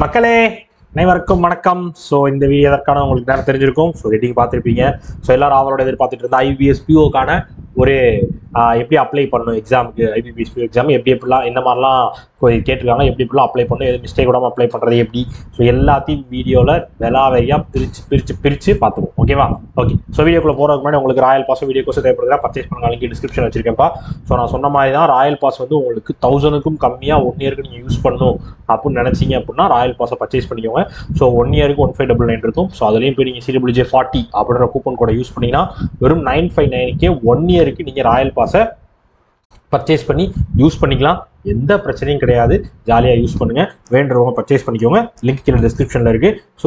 மக்களே அனைவருக்கும் வணக்கம். ஸோ இந்த வீடியோ எதற்கான உங்களுக்கு நேரம் தெரிஞ்சிருக்கும். ஸோ ஹெட்டிங் பார்த்துருப்பீங்க. ஸோ எல்லாரும் அவரோட எதிர்பார்த்துட்டு இருந்தா ஐபிஎஸ் பிஓக்கான ஒரு எப்படி அப்ளை பண்ணணும் எக்ஸாமுக்கு, ஐபிபிஎஸ் பிஓ எக்ஸாம் எப்படி எப்படிலாம் என்ன மாதிரிலாம் கேட்டிருக்காங்க, எப்படி எப்படிலாம் அப்ளை பண்ணணும், எது மிஸ்டேக் விடாமல் அப்ளை பண்ணுறது எப்படி, ஸோ எல்லாத்தையும் வீடியோவில் வெலாவரியாக பிரித்து பார்த்துருவோம். ஓகேவா? ஓகே. ஸோ வீடியோக்குள்ளே போகிறதுக்கு முன்னாடி உங்களுக்கு ராயல் பாஸும் வீடியோ கோர்ஸ் தேவைப்படுறதா பர்ச்சேஸ் பண்ண லிங்க் டிஸ்கிரிப்ஷன் வச்சிருக்கேன்ப்பா. ஸோ நான் சொன்ன மாதிரி தான் ராயல் பாஸ் வந்து உங்களுக்கு 1000க்கும் கம்மியாக 1 இயருக்கு நீங்கள் யூஸ் பண்ணணும் அப்படின்னு நினச்சிங்க அப்படின்னா ராயல் பாஸை பர்ச்சேஸ் பண்ணிக்கோங்க. ஸோ 1 இயருக்கு 1599 இருக்கும். ஸோ அதுலேயும் போய் நீங்கள் CWJ40 அப்படின்ற கூப்பன் கோடை யூஸ் பண்ணிங்கன்னா வெறும் 959க்கே 1 இயருக்கு நீங்கள் ராயல் பாஸை பர்ச்சேஸ் பண்ணி யூஸ் பண்ணிக்கலாம். எந்த பிரச்சனையும் கிடையாது. ஜாலியாக யூஸ் பண்ணுங்க. வேண்டுறவங்க பர்ச்சேஸ் பண்ணிக்கோங்க. லிங்க் கீழே டிஸ்கிரிப்ஷனில் இருக்குது. ஸோ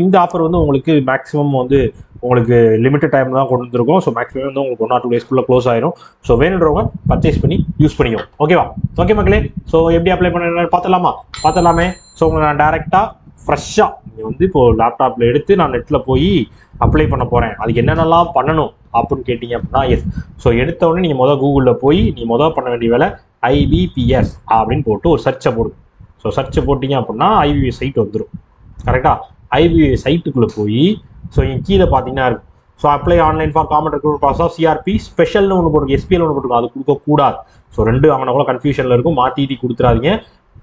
இந்த ஆஃபர் வந்து உங்களுக்கு மேக்ஸிமம் வந்து உங்களுக்கு லிமிட்டட் டைம் தான் கொண்டு வந்துருக்கும். ஸோ மேக்ஸிமம் வந்து உங்களுக்கு 1 or 2 daysக்குள்ளே க்ளோஸ் ஆயிரும். ஸோ வேணுன்றவங்க பர்ச்சேஸ் பண்ணி யூஸ் பண்ணிக்கோங்க. ஓகேவா? ஓகே மக்களே. ஸோ எப்படி அப்ளை பண்ண பார்த்துலாமே. ஸோ உங்களை நான் டேரெக்டாக ஃப்ரெஷ்ஷாக நீங்கள் வந்து இப்போது லேப்டாப்பில் எடுத்து நான் நெட்டில் போய் அப்ளை பண்ண போகிறேன், அதுக்கு என்னென்னலாம் பண்ணணும் அப்படின்னு கேட்டிங்க அப்படின்னா எஸ். ஸோ எடுத்தவொடனே நீங்கள் கூகுளில் போய் நீங்கள் பண்ண வேண்டிய வேலை ஐபிபிஎஸ் அப்படின்னு போட்டு ஒரு சர்ச்சை போடுங்க. ஸோ சர்ச்சை போட்டிங்க அப்படின்னா ஐபிபிஎஸ் சைட் வந்துடும். கரெக்டாக? ஐபிபிஎஸ் சைட்டுக்குள்ளே போய் ஸோ இங்கே கீழே பார்த்தீங்கன்னா இருக்கும். So apply online for common recruitment process CRP ஸ்பெஷல்னு ஒன்று போட்டுருக்கு, எஸ்பிஎல் ஒன்று போட்டுருக்கும். அது கொடுக்கக்கூடாது. ஸோ 2 அங்கே கூட கன்ஃபியூஷனில் இருக்கும். மாற்றி கொடுத்துறாதீங்க.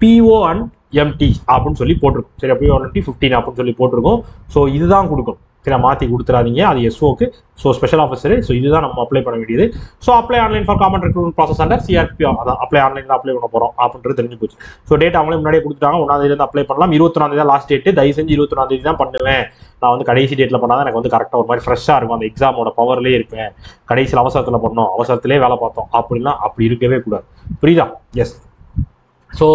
PO and MT அப்படின்னு சொல்லி போட்டிருக்கும். சரி, PO and MT 15 அப்படின்னு சொல்லி போட்டிருக்கும். ஸோ இதுதான் கொடுக்கும். சரி, மாற்றி கொடுத்துறாதீங்க. அது எஸ்ஓக்கு. So special officer. ஸோ இதுதான் நம்ம அப்ளை பண்ண வேண்டியது. So apply online for common recruitment process under CRP. அதான் அப்ளை ஆன்லைனில் அப்ளை பண்ண போகிறோம் அப்படின்றது தெரிஞ்சு போச்சு. ஸோ டேட் அவங்களே முன்னாடியே கொடுத்துட்டாங்க. 1ஆம் தேதியிலேருந்து அப்ளை பண்ணலாம். 21ஆம் தேதி லாஸ்ட் டேட்டு. தயவு செஞ்சு 21ஆம் தேதி தான் பண்ணுவேன். நான் வந்து கடைசி டேட்டில் பண்ணால் தான் எனக்கு வந்து கரெக்டாக ஒரு மாதிரி ஃப்ரெஷ்ஷாக இருக்கும். அந்த எக்ஸாமோட பவர்லேயே இருப்பேன். கடைசியில் அவசரத்தில் பண்ணோம், அவசரத்திலே வேலை பார்த்தோம் அப்படின்லாம் அப்படி இருக்கவே கூடாது. புரியுதா? எஸ். ஸோ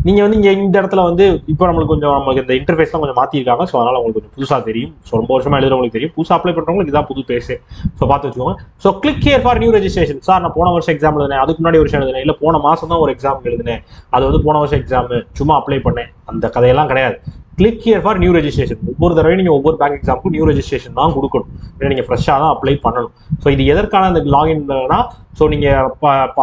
நீங்கள் வந்து இங்கே இந்த இடத்துல வந்து இப்போ நம்மளுக்கு இந்த இன்டர்ஃபேஸ்லாம் கொஞ்சம் மாற்றிருக்காங்க. ஸோ அதனால் உங்களுக்கு கொஞ்சம் புதுசாக தெரியும். ஸோ ரொம்ப வருஷமாக எழுதுறவங்களுக்கு தெரியும். புதுசாக அப்ளை பண்ணுறவங்களுக்கு இதான் புது பேஸு. ஸோ பார்த்து வச்சுக்கோங்க. So click here for new registration. Sir நான் போன வருஷம் எக்ஸாம் எழுதினேன், அதுக்கு முன்னாடி வருஷம் எழுதினேன், இல்லை போன மாதம் தான் ஒரு எக்ஸாம் எழுதினேன், அது வந்து போன வருஷம் எக்ஸாமு சும்மா அப்ளை பண்ணேன், அந்த கதையெல்லாம் கிடையாது. Click here for new registration. ஒவ்வொரு தடவையும் நீங்கள் ஒவ்வொரு பேங்க் எக்ஸாமுக்கும் நியூ ரெஜிஸ்ட்ரேஷன் தான் கொடுக்கணும். ஏன்னா நீங்கள் ஃப்ரெஷ்ஷாக தான் அப்ளை பண்ணணும். ஸோ இது எதற்கான அந்த லாகின்னா, ஸோ நீங்கள்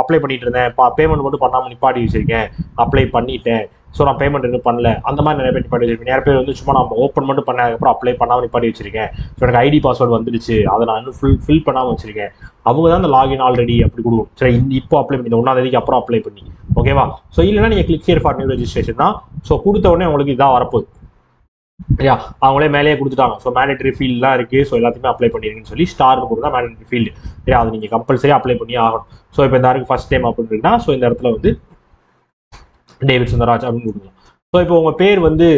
அப்ளை பண்ணிட்டு இருந்தேன், பேமெண்ட் மட்டும் பண்ணாமல் நிப்பாட்டி வச்சிருக்கேன், அப்ளை பண்ணிட்டேன், ஸோ நான் பேமெண்ட் இன்னும் பண்ணல, அந்த மாதிரி நிறைய பேர் நிப்பாட்டி வச்சிருக்கேன். நிறைய பேர் வந்து சும்மா நான் ஓப்பன் மட்டும் பண்ணதுக்கப்புறம் அப்ளை பண்ணாமல் நிப்பாட்டி வச்சிருக்கேன். ஸோ எனக்கு ஐடி பாஸ்வேர்டு வந்துடுச்சு, அதை நான் இன்னும் ஃபில் பண்ணாமல் வச்சிருக்கேன். அவங்க தான் அந்த லாகின் ஆல்ரெடி அப்படி கொடுக்கும். சரி, இப்போ அப்ளை பண்ணி 1ஆம் தேதிக்கு அப்புறம் அப்ளை பண்ணி ஓகேவா? ஸோ இல்லைன்னா நீங்கள் click here for new registration தான். ஸோ கொடுத்த உடனே உங்களுக்கு இதான் வரப்போகுது. சரியா? அவங்களே மேலேயே கொடுத்துட்டாங்க. ஸோ மேண்டேட்டரி ஃபீல்ட்லாம் இருக்குது. ஸோ எல்லாத்தையுமே அப்ளை பண்ணிருக்குன்னு சொல்லி ஸ்டார்னு கொடுத்தா மேண்டேட்டரி ஃபீல்டு. சரியா? அது நீங்கள் கம்பல்சரி அப்ளை பண்ணி ஆகணும். ஸோ இப்போ இந்த யாருக்கு ஃபர்ஸ்ட் டைம் அப்படின்னு இருக்குன்னா, ஸோ இந்த இடத்துல வந்து டேவிட் சுந்தரராஜ் அப்படின்னு கொடுக்கலாம். ஸோ இப்போ உங்கள் பேர் வந்து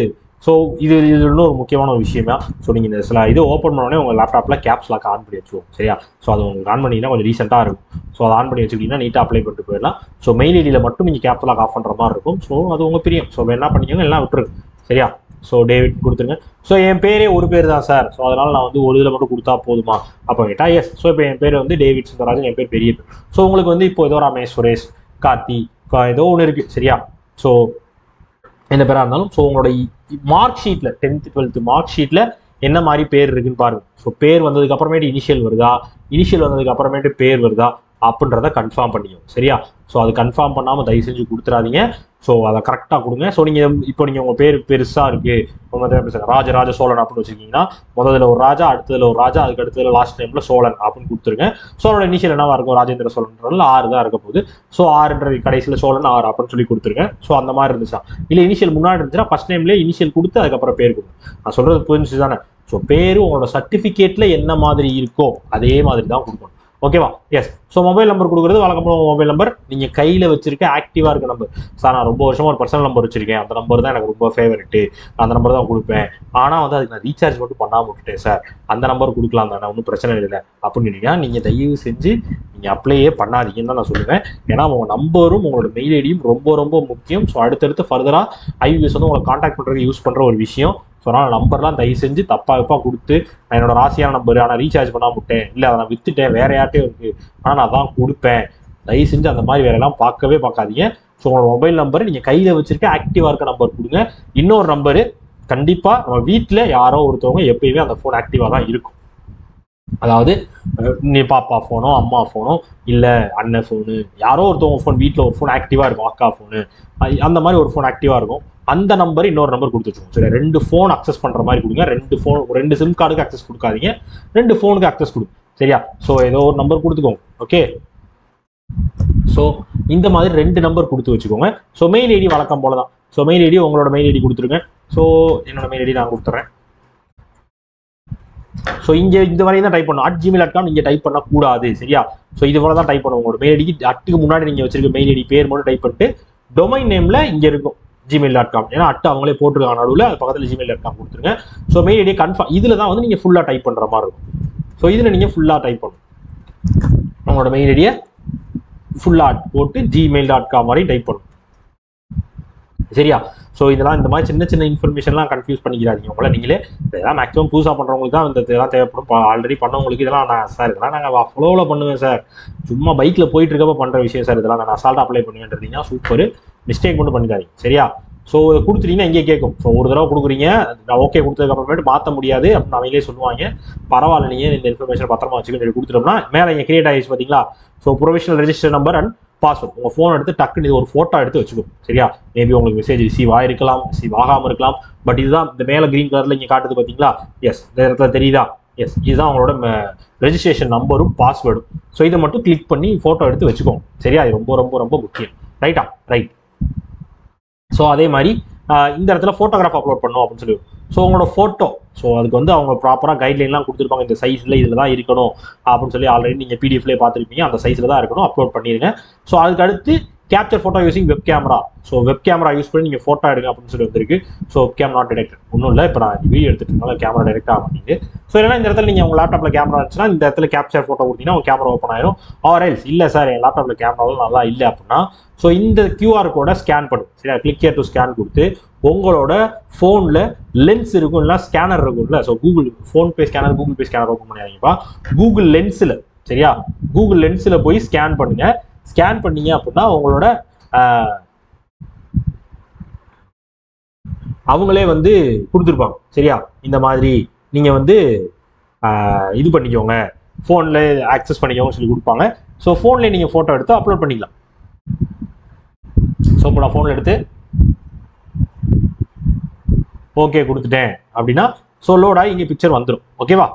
ஸோ இது இன்னும் ஒரு முக்கியமான ஒரு விஷயமா. ஸோ நீங்கள் இந்த சில இது ஓப்பன் பண்ணோடனே உங்கள் லேப்டாப்பில் கேப்ஸ் லாக் ஆன் பண்ணி வச்சுருவோம். சரியா? ஸோ அது உங்களுக்கு ஆன் பண்ணிங்கன்னா கொஞ்சம் ரீசெண்டாக இருக்கும். ஸோ அதை ஆன் பண்ணி வச்சுக்கிட்டீங்கன்னா நீட்டாக அப்ளை பண்ணிட்டு போயிடலாம். ஸோ மெயில் ஐடியில் மட்டும் நீங்கள் கேப்ஸ் லாக் ஆஃப் பண்ணுற மாதிரி இருக்கும். ஸோ அது உங்கள் பிரியம். ஸோ என்ன பண்ணிக்கோங்க, எல்லாம் விட்டுருங்க. சரியா? ஸோ டேவிட் கொடுத்துருங்க. ஸோ என் பேரே ஒரு பேர் தான் சார். ஸோ அதனால் நான் வந்து ஒரு இதில் மட்டும் கொடுத்தா போதுமா அப்போ கேட்டால் எஸ். ஸோ இப்போ என் பேர் வந்து டேவிட் சுந்தரராஜன், என் பேர் பெரிய பேர். ஸோ உங்களுக்கு வந்து இப்போ ஏதோ ரமேஷ், சுரேஷ், கார்த்தி, ஏதோ ஒன்று இருக்குது. சரியா? ஸோ என்ன பேராக இருந்தாலும் ஸோ உங்களோட மார்க் ஷீட்டில் 10th 12th மார்க் ஷீட்டில் என்ன மாதிரி பேர் இருக்குன்னு பாருங்க. ஸோ பேர் வந்ததுக்கு அப்புறமேட்டு இனிஷியல் வருதா, இனிஷியல் வந்ததுக்கு அப்புறமேட்டு பேர் வருதா அப்படின்றத கன்ஃபார்ம் பண்ணிக்கணும். சரியா? ஸோ அது கன்ஃபார்ம் பண்ணாமல் தயவு செஞ்சு கொடுத்துறாதீங்க. ஸோ அதை கரெக்டாக கொடுங்க. ஸோ நீங்கள் இப்போ நீங்கள் உங்கள் பேர் பெருசாக இருக்குது, உங்கள் ராஜராஜ சோழன் அப்படின்னு வச்சுருக்கீங்கன்னா முதல்ல ஒரு ராஜா, அடுத்ததில் ஒரு ராஜா, அதுக்கு அடுத்ததில் லாஸ்ட் டைமில் சோழன் அப்படின்னு கொடுத்துருங்க. ஸோ அதோட இனிஷியல் என்னவா இருக்கும், ராஜேந்திர சோழன்றதுல 6 தான் இருக்க போகுது. ஸோ 6ன்ற கடைசியில் சோழன் 6 அப்படின்னு சொல்லி கொடுத்துருங்க. ஸோ அந்த மாதிரி இருந்துச்சா, இல்லை இனிஷியல் முன்னாடி இருந்துச்சுன்னா ஃபர்ஸ்ட் நேம்லேயே இனிஷியல் கொடுத்து அதுக்கப்புறம் பேர் கொடுங்க. நான் சொல்கிறது புரிஞ்சு தானே? ஸோ பேர் உங்களோட சர்டிஃபிகேட்டில் என்ன மாதிரி இருக்கோ அதே மாதிரி தான் கொடுக்கணும். ஓகேவா? எஸ். ஸோ மொபைல் நம்பர் கொடுக்குறது வழக்கமான மொபைல் நம்பர் நீங்கள் கையில் வச்சிருக்க ஆக்டிவாக இருக்க நம்பர். சார் நான் ரொம்ப வருஷமாக ஒரு பர்சனல் நம்பர் வச்சிருக்கேன், அந்த நம்பர் தான் எனக்கு ரொம்ப ஃபேவரெட்டு, அந்த நம்பர் தான் கொடுப்பேன், ஆனால் வந்து அதுக்கு நான் ரீசார்ஜ் மட்டும் பண்ணாமல் விட்டுட்டேன் சார், அந்த நம்பர் கொடுக்கலாம் தானே, ஒன்றும் பிரச்சனை இல்லை அப்படின்னு சொன்னீங்கன்னா நீங்கள் தயவு செஞ்சு நீங்கள் அப்ளையே பண்ணாதீங்கன்னு தான் நான் சொல்லுவேன். ஏன்னா உங்கள் நம்பரும் உங்களோட மெயில் ஐடியும் ரொம்ப ரொம்ப முக்கியம். ஸோ அடுத்தடுத்து ஃபர்தராக ஐபிஎஸ் வந்து உங்களை கான்டாக்ட் பண்ணுறதுக்கு யூஸ் பண்ணுற ஒரு விஷயம். ஸோ அதனால் நம்பர்லாம் தயவு செஞ்சு தப்பாக கொடுத்து நான் என்னோட ராசியான நம்பர் ஆனால் ரீசார்ஜ் பண்ணாமல் விட்டேன், இல்லை அதை நான் விற்றுட்டேன், வேற யார்ட்டையும் இருக்குது ஆனால் நான் தான் கொடுப்பேன், தயவு செஞ்சு அந்த மாதிரி வேலையெல்லாம் பார்க்காதீங்க. ஸோ உங்களோட மொபைல் நம்பர் நீங்கள் கையில் வச்சிருக்க ஆக்டிவாக இருக்க நம்பர் கொடுங்க. இன்னொரு நம்பரு கண்டிப்பாக நம்ம வீட்டில் யாரோ ஒருத்தவங்க எப்பயுமே அந்த ஃபோன் ஆக்டிவாக தான் இருக்கும். அதாவது நீ பாப்பா ஃபோனோ அம்மா ஃபோனோ இல்லை அண்ணன் ஃபோனு யாரோ ஒருத்தவங்க ஃபோன் வீட்டில் ஒரு ஃபோன் ஆக்டிவாக இருக்கும், அக்கா ஃபோனு அந்த மாதிரி ஒரு ஃபோன் ஆக்டிவாக இருக்கும். அந்த நம்பர் இன்னொரு நம்பர் கொடுத்து வச்சுக்கோங்க. சரி, 2 ஃபோன் அக்சஸ் பண்ணுற மாதிரி கொடுங்க. 2 சிம் கார்டுக்கு அக்சஸ் கொடுக்காதீங்க, 2 ஃபோனுக்கு அக்சஸ் கொடுங்க. சரியா? ஸோ ஏதோ ஒரு நம்பர் கொடுத்துக்கோங்க. ஓகே, ஸோ இந்த மாதிரி 2 நம்பர் கொடுத்து வச்சுக்கோங்க. ஸோ மெயில் ஐடி வழக்கம் போல தான். ஸோ மெயில் ஐடி உங்களோட மெயில் ஐடி கொடுத்துருங்க. ஸோ என்னோட மெயில் ஐடி நான் கொடுத்துட்றேன். ஸோ இங்கே இந்த வரையும் தான் டைப் பண்ணணும். @gmail.com நீங்கள் டைப் பண்ணக்கூடாது. சரியா? ஸோ இது போல தான் டைப் பண்ணுவோம். உங்களோட மெயில் ஐடிக்கு அட்டுக்கு முன்னாடி நீங்கள் வச்சிருக்க மெயில் ஐடி பேர் மட்டும் டைப் பண்ணிட்டு டொமைன் நேமில் இங்கே இருக்கும் gmail.com. ஏன்னா அட்டு அவங்களே போட்டுருக்காங்க நடுவில், அது பக்கத்தில் gmail.com கொடுத்துருங்க. ஸோ மெயில் ஐடியை கன்ஃபார்ம் இதில் தான் வந்து நீங்கள் ஃபுல்லாக டைப் பண்ணுற மாதிரி இருக்கும். ஸோ இதில் நீங்கள் ஃபுல்லாக டைப் பண்ணணும். உங்களோட மெயில் ஐடியை ஃபுல்லாக போட்டு gmail.com வரையும் டைப் பண்ணணும். சரியா? ஸோ இதெல்லாம் இந்த மாதிரி சின்ன சின்ன இன்ஃபர்மேஷன்லாம் கன்ஃபியூஸ் பண்ணிக்கிறாதீங்க உங்களை நீங்களே. இதெல்லாம் மேக்ஸிமம் புதுசாக பண்ணுறவங்களுக்கு தான் இந்த இதெல்லாம் தேவைப்படும். ஆல்ரெடி பண்ணவங்களுக்கு இதெல்லாம் நான் சார் இதெல்லாம் நாங்கள் ஃபாலோவில் பண்ணுவேன் சார், சும்மா பைக்கில் போயிட்டு இருக்கப்போ பண்ணுற விஷயம் சார், இதெல்லாம் நான் அசால்ட்டாக அப்ளை பண்ணுவேன்றீங்கன்னா சூப்பர், மிஸ்டேக் மட்டும் பண்ணிக்காதீங்க. சரியா? ஸோ இதை கொடுத்துட்டீங்கன்னா இங்கே கேட்கும். ஸோ ஒரு தடவை கொடுக்குறீங்க, நான் ஓகே கொடுத்ததுக்கு அப்புறமேட்டு மாற்ற முடியாது அப்படின்னு அவங்களே சொல்லுவாங்க. பரவாயில்ல, நீங்கள் இந்த இன்ஃபர்மேஷன் பத்திரமா வச்சுக்கணும் கொடுத்துட்டோம்னா மேலே இங்கே கிரியேட் ஆகிடுச்சு பார்த்தீங்களா? So professional register number and password. உங்கள் ஃபோன் எடுத்து டக்குன்னு இது ஒரு ஃபோட்டோ எடுத்து வச்சுக்கோங்க. சரியா? மேபி உங்களுக்கு மெசேஜ் ரிசீவ் ஆகிருக்கலாம், ரிசீவ் ஆகாமல் இருக்கலாம். பட் இதுதான் இந்த மேலே க்ரீன் கலரில் இங்கே காட்டுது பார்த்தீங்களா? எஸ், இந்த இடத்துல தெரியுதா? எஸ், இதுதான் உங்களோட ரெஜிஸ்ட்ரேஷன் நம்பரும் பாஸ்வேர்டும். ஸோ இதை மட்டும் கிளிக் பண்ணி ஃபோட்டோ எடுத்து வச்சுக்கோங்க. சரியா? இது ரொம்ப ரொம்ப ரொம்ப முக்கியம். ரைட்டா? ரைட். ஸோ அதே மாதிரி இந்த இடத்துல ஃபோட்டோகிராஃப் அப்லோட் பண்ணும் அப்படின்னு சொல்லி. ஸோ உங்களோட ஃபோட்டோ, ஸோ அதுக்கு வந்து அவங்க ப்ராப்பராக கைட்லைன்லாம் கொடுத்துருப்பாங்க. இந்த சைஸில் இதில் தான் இருக்கணும் அப்படின்னு சொல்லி ஆல்ரெடி நீங்கள் பிடிஎஃப்லேயே பார்த்துருப்பீங்க. அந்த சைஸில் தான் இருக்கணும், அப்லோட் பண்ணிடுங்க. ஸோ அதுக்கு அடுத்து capture photo using web camera. So web camera use பண்ணி நீங்கள் ஃபோட்டோ எடுங்க அப்படின்னு சொல்லி வந்திருக்கு. So web game not detect. ஒன்றும் இல்லை, இப்போ நான் வீடியோ எடுத்துட்டு இருந்தாலும் கேமரா டிடெக்ட் ஆக மாட்டேங்குது. ஸோ இல்லைனா இந்த இடத்துல நீங்கள் உங்கள் லேப்டாப்பில் கேமரா இருந்துச்சுன்னா இந்த இடத்துல கேப்சர் ஃபோட்டோ கொடுத்தீங்கன்னா உங்கள் கேமரா ஓப்பன் ஆயிரும். ஆர் எல்ஸ் இல்லை சார் என் லேப்டாப்பில் கேமராவில் நல்லா இல்லை அப்படின்னா ஸோ இந்த QR கோடை ஸ்கேன் பண்ணும். சரியா? கிளிக் ஹியர் டு ஸ்கேன் கொடுத்து உங்களோட ஃபோனில் லென்ஸ் இருக்கும், இல்லை ஸ்கேனர் இருக்கும்ல. So PhonePe scanner, Google Pay scanner open பண்ணியாதீங்கப்பா. கூகுள் லென்ஸில், சரியா? கூகுள் லென்ஸில் போய் ஸ்கேன் பண்ணுங்க. ஸ்கேன் பண்ணீங்க அப்படின்னா உங்களோட அவங்களே வந்து கொடுத்துருப்பாங்க. சரியா? இந்த மாதிரி நீங்கள் வந்து இது பண்ணிக்கோங்க, ஃபோனில் ஆக்சஸ் பண்ணிக்கோங்க சொல்லி கொடுப்பாங்க. ஸோ ஃபோன்லேயே நீங்கள் ஃபோட்டோ எடுத்து அப்லோட் பண்ணிக்கலாம். ஸோ இப்போ நான் ஃபோனில் எடுத்து ஓகே கொடுத்துட்டேன் அப்படின்னா ஸோ லோடாக இங்கே பிக்சர் வந்துடும். ஓகேவா?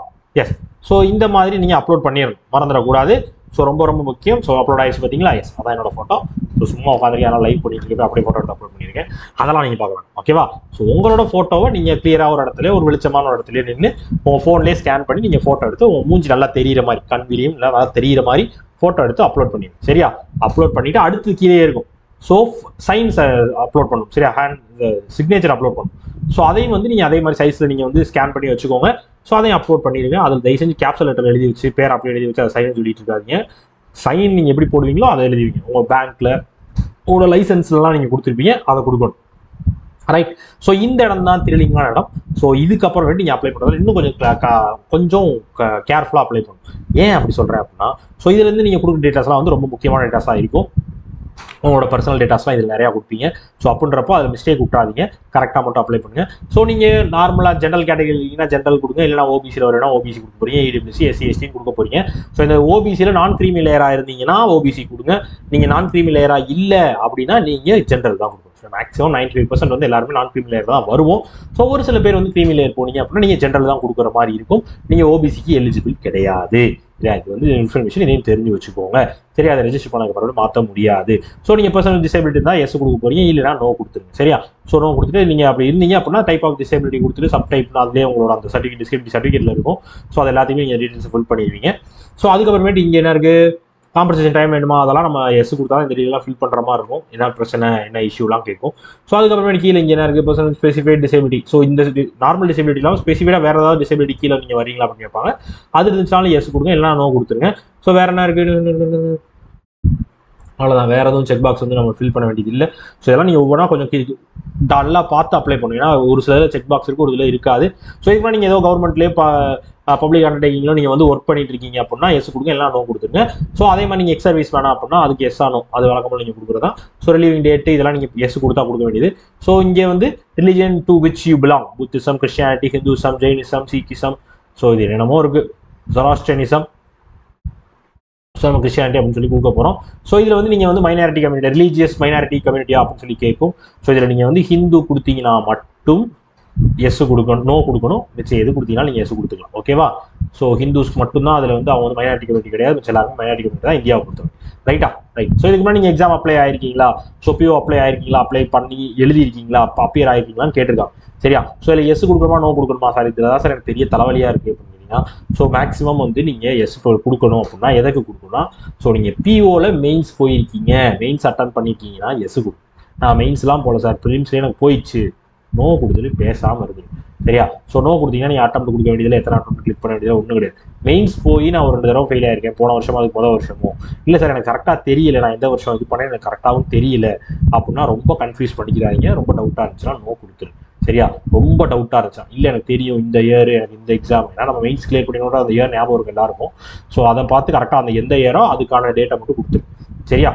எஸ். ஸோ இந்த மாதிரி நீங்கள் அப்லோட் பண்ணிடணும், மறந்துடக்கூடாது. ஸோ ரொம்ப ரொம்ப முக்கியம். ஸோ அப்லோட் ஆகிடுச்சு பார்த்தீங்களா? எஸ், அதான் என்னோட ஃபோட்டோ. ஸோ சும்மா உட்காந்துருக்கு, யாரும் லைவ் பண்ணிட்டு இருக்கு, அப்படியே ஃபோட்டோ எடுத்து அப்லோட் பண்ணியிருக்கேன். அதெல்லாம் நீங்கள் பார்க்கலாம். ஓகேவா? ஸோ உங்களோட ஃபோட்டோவை நீங்கள் கிளியராக ஒரு இடத்துல, ஒரு வெளிச்சமான ஒரு இடத்துல நின்று உங்கள் ஃபோன்லேயே ஸ்கேன் பண்ணி நீங்கள் ஃபோட்டோ எடுத்து உங்கள் மூஞ்சி நல்லா தெரிகிற மாதிரி, கண்விலையும் இல்லை நல்லா தெரிகிற மாதிரி ஃபோட்டோ எடுத்து அப்லோட் பண்ணிடுங்க. சரியா? அப்லோட் பண்ணிவிட்டு அடுத்து கீழே இருக்கும். ஸோ சைன்ஸ் அப்லோட் பண்ணணும். சரியா? ஹேண்ட் சிக்னேச்சர் அப்லோட் பண்ணணும். ஸோ அதையும் வந்து நீங்கள் அதே மாதிரி சைஸில் நீங்கள் வந்து ஸ்கேன் பண்ணி வச்சுக்கோங்க. ஸோ அதையும் அப்லோட் பண்ணிடுங்க. அதில் தயவு செஞ்சு கேப்சல் லெட்டர் எழுதி வச்சு பேர் அப்படி எழுதி வச்சு அதை சைன் சொல்லிட்டு இருக்காதீங்க. சைன் நீங்கள் எப்படி போடுவீங்களோ அதை எழுதிவீங்க. உங்கள் பேங்க்கில் உங்களோட லைசன்ஸ்லாம் நீங்கள் கொடுத்துருப்பீங்க, அதை கொடுக்கணும். ரைட். ஸோ இந்த இடம் தான் த்ரில்லிங்கான இடம். ஸோ இதுக்கப்புறம் நீங்கள் அப்ளை பண்ணுறது இன்னும் கொஞ்சம் கேர்ஃபுல்லாக அப்ளை பண்ணணும். ஏன் அப்படி சொல்கிறேன் அப்படின்னா ஸோ இதுலேருந்து நீங்கள் கொடுக்குற டேட்டாஸ்லாம் வந்து ரொம்ப முக்கியமான டேட்டாஸாக இருக்கும். உங்களோட பர்சனல் டேட்டாஸ்லாம் இதில் நிறையா கொடுப்பீங்க. ஸோ அப்படின்றப்போ அதில் மிஸ்டேக் விட்றாதீங்க, கரெக்டாக மட்டும் அப்ளை பண்ணுங்கள். ஸோ நீங்கள் நார்மலாக ஜென்ரல் கேட்டகரினா ஜென்ரல் கொடுங்க, இல்லைனா ஓபிசியில் வரனா ஓபிசி கொடுக்க போகிறீங்க, இடபிள்யூசி எஸ்சி எஸ்டின்னு கொடுக்க போகிறீங்க. ஸோ இந்த ஓபிசியில் நான் கிரீமி லேயராக இருந்தீங்கன்னா ஓபிசி கொடுங்க. நீங்கள் நான் கிரீமி லேயராக இல்லை அப்படின்னா நீங்கள் ஜென்ரல் தான் கொடுக்கணும். ஸோ மேக்ஸிமம் 95% வந்து எல்லாருமே நான் கிரீமி லேயர் தான் வருவோம். ஸோ ஒரு சில பேர் வந்து கிரீமி லேயர் போனீங்க அப்படின்னா நீங்கள் ஜென்ரல் தான் கொடுக்குற மாதிரி இருக்கும். நீங்கள் ஓபிசிக்கு எலிஜிபிள் கிடையாது. சரியா? இது வந்து இன்ஃபர்மேஷன் இதையும் தெரிஞ்சு வச்சுக்கோங்க. சரியா? அதை ரெஜிஸ்டர் பண்ணதுக்கு அப்புறம் மாற்ற முடியாது. ஸோ நீங்கள் பர்சனல் டிசேபிலிட்டி இருந்தால் எஸ் கொடுக்க போறீங்க, இல்லைனா நோ கொடுத்துருங்க. சரியா? ஸோ நோ கொடுத்துட்டு நீங்கள் அப்படி இருந்தீங்க அப்படின்னா டைப் ஆஃப் டிசேபிலிட்டி கொடுத்துட்டு சப் டைப்னா அதுலேயே உங்களோட அந்த சர்டிஃபிகேட் டிசேபிலிட்டி சர்டிஃபிகேட்டில் இருக்கும். ஸோ அது எல்லாத்தையுமே நீங்கள் டீட்டெயில்ஸ் ஃபில் பண்ணிடுவீங்க. ஸோ அதுக்கப்புறமேட்டு இங்கே என்ன இருக்குது, காம்பன்சேஷன் டைம் வேணுமா, அதெல்லாம் நம்ம எஸ் கொடுத்தா இந்த டீட்டெயிலாம் ஃபில் பண்ணுற மாதிரி இருக்கும். என்ன பிரச்சனை, என்ன இஷ்யூலாம் கேட்கும். ஸோ அதுக்கப்புறமேட்டு கீழே இங்கே என்ன இருக்குது, பர்சனல் ஸ்பெசிஃபைட் டிசேபிலிட்டி. ஸோ இந்த நார்மல் டிசேபிலிட்டி இல்லாமல் ஸ்பெசிஃபைடாக வேறு ஏதாவது டிசேபிலிட்டி கீழே நீங்கள் வரீங்களா அப்படின்னு கேட்பாங்க. அது இருந்துச்சாலும் எஸ் கொடுங்க, எல்லாம் நோ கொடுத்துருங்க. ஸோ வேறு என்ன இருக்குது, அவ்வளோதான். வேறு எதுவும் செக் பாக்ஸ் வந்து நம்ம ஃபில் பண்ண வேண்டியது இல்லை. ஸோ இதெல்லாம் நீங்கள் ஒவ்வொன்றா கொஞ்சம் நல்லா பார்த்து அப்ளை பண்ணுங்க. ஏன்னா ஒரு சில செக் பாக்ஸ் இருக்குது, ஒரு இதில் இருக்காது. ஸோ இதுக்கு நீங்கள் ஏதோ கவர்மெண்ட்லேயே பப்ளிக் அண்டர்டேக்கிங்கில் நீங்கள் வந்து ஒர்க் பண்ணிட்டு இருக்கீங்க அப்படின்னா எஸ் கொடுங்க, எல்லாம் நோ கொடுத்துருங்க. ஸோ அதே மாதிரி நீங்கள் எக்ஸ் சர்வீஸ் வேணாம் அப்படின்னா அதுக்கு எஸ் ஆனோ, அது வழக்கமாக நீங்கள் கொடுக்குறதா. ஸோ ரிலீவிங் டேட்டு இதெல்லாம் நீங்கள் எஸ் கொடுத்தா கொடுக்க வேண்டியது. ஸோ இங்கே வந்து religion to which you belong, Buddhism, Christianity, Hinduism, Jainism, Sikhism, so இது என்னமோ இருக்குது. ஜொராஸ்ட்ரியனிசம், ஸோ நம்ம கிறிஸ்டியானிட்டி அப்படின்னு சொல்லி கொடுக்க போகிறோம். ஸோ இதில் வந்து நீங்கள் வந்து மைனாரிட்டி கம்யூனிட்டி, ரிலீஜியஸ் மைனாரிட்டி கம்யூனிட்டியா அப்படின்னு சொல்லி கேட்கும். ஸோ இதில் நீங்கள் வந்து ஹிந்து கொடுத்தீங்கன்னா மட்டும் எஸ் கொடுக்கணும், நோ கொடுக்கணும். மிச்சம் எது கொடுத்தீங்கன்னா நீங்கள் எஸ் கொடுத்துக்கலாம். ஓகேவா? ஸோ ஹிந்துஸ்க்கு மட்டும்தான் அதில் வந்து அவங்க வந்து மைனாரிட்டி கம்யூனிட்டி கிடையாது, மிச்சம் எல்லாருக்கும் மைனாரிட்டி கம்யூனிட்டி தான் இந்தியாவை கொடுத்துருங்க. ரைட்டா? ரைட். ஸோ இதுக்கு முன்னாடி நீங்கள் எக்ஸாம் அப்ளை ஆயிருக்கீங்களா, ஸோ பிஓ அப்ளை ஆயிருக்கீங்களா, அப்ளை பண்ணி எழுதிருக்கீங்களா, அப்பியர் ஆயிருக்கீங்களான்னு கேட்டிருக்காங்க. சரியா? ஸோ இதில் எஸ் கொடுக்கணுமா நோ கொடுக்கணுமா? சார் இதில் தான் சார் எனக்கு பெரிய தலைவலியாக இருக்குது அப்படின்னு. ஸோ மேக்ஸிமம் வந்து நீங்கள் எஸ் கொடுக்கணும் அப்படின்னா எதுக்கு கொடுக்கணும்னா, ஸோ நீங்கள் பிஓவில் மெயின்ஸ் போயிருக்கீங்க, மெயின்ஸ் அட்டன் பண்ணியிருக்கீங்கன்னா எஸ் கொடுக்கும். நான் மெயின்ஸ்லாம் போகல சார், ப்ரிலிம்ஸ்லேயே எனக்கு போயிடுச்சு, நோ கொடுத்துட்டு பேசாமல் இருக்குது. சரியா? ஸோ நோ கொடுத்தீங்கன்னா நீங்கள் அட்டம் கொடுக்க வேண்டியதில்லை, எத்தனை அட்டம் கிளிக் பண்ண வேண்டியதில்லை, ஒன்றும் கிடையாது. மெயின்ஸ் போய் நான் ஒரு 2 தடவை ஃபெயில் ஆயிருக்கேன், போன வருஷம் அதுக்கு முதல் வருஷமோ. இல்லை சார் எனக்கு கரெக்டாக தெரியல, நான் எந்த வருஷம் இது பண்ணேன் எனக்கு கரெக்டாகவும் தெரியல அப்படின்னா ரொம்ப கன்ஃபியூஸ் பண்ணிக்கிறாங்க. ரொம்ப டவுட்டாக இருந்துச்சுன்னா நோ கொடுத்துரு. சரியா? ரொம்ப டவுட்டாக இருந்துச்சா, இல்லை எனக்கு தெரியும் இந்த இயர் எனக்கு இந்த எக்ஸாம், ஏன்னா நம்ம மெயின்ஸ் கிளியர் பண்ணினோட அந்த இயர் ஞாபகம் இருக்கும் எல்லாருக்கும். ஸோ அதை பார்த்து கரெக்டாக அந்த எந்த இயரோ அதுக்கான டேட்டை மட்டும் கொடுத்துரு. சரியா?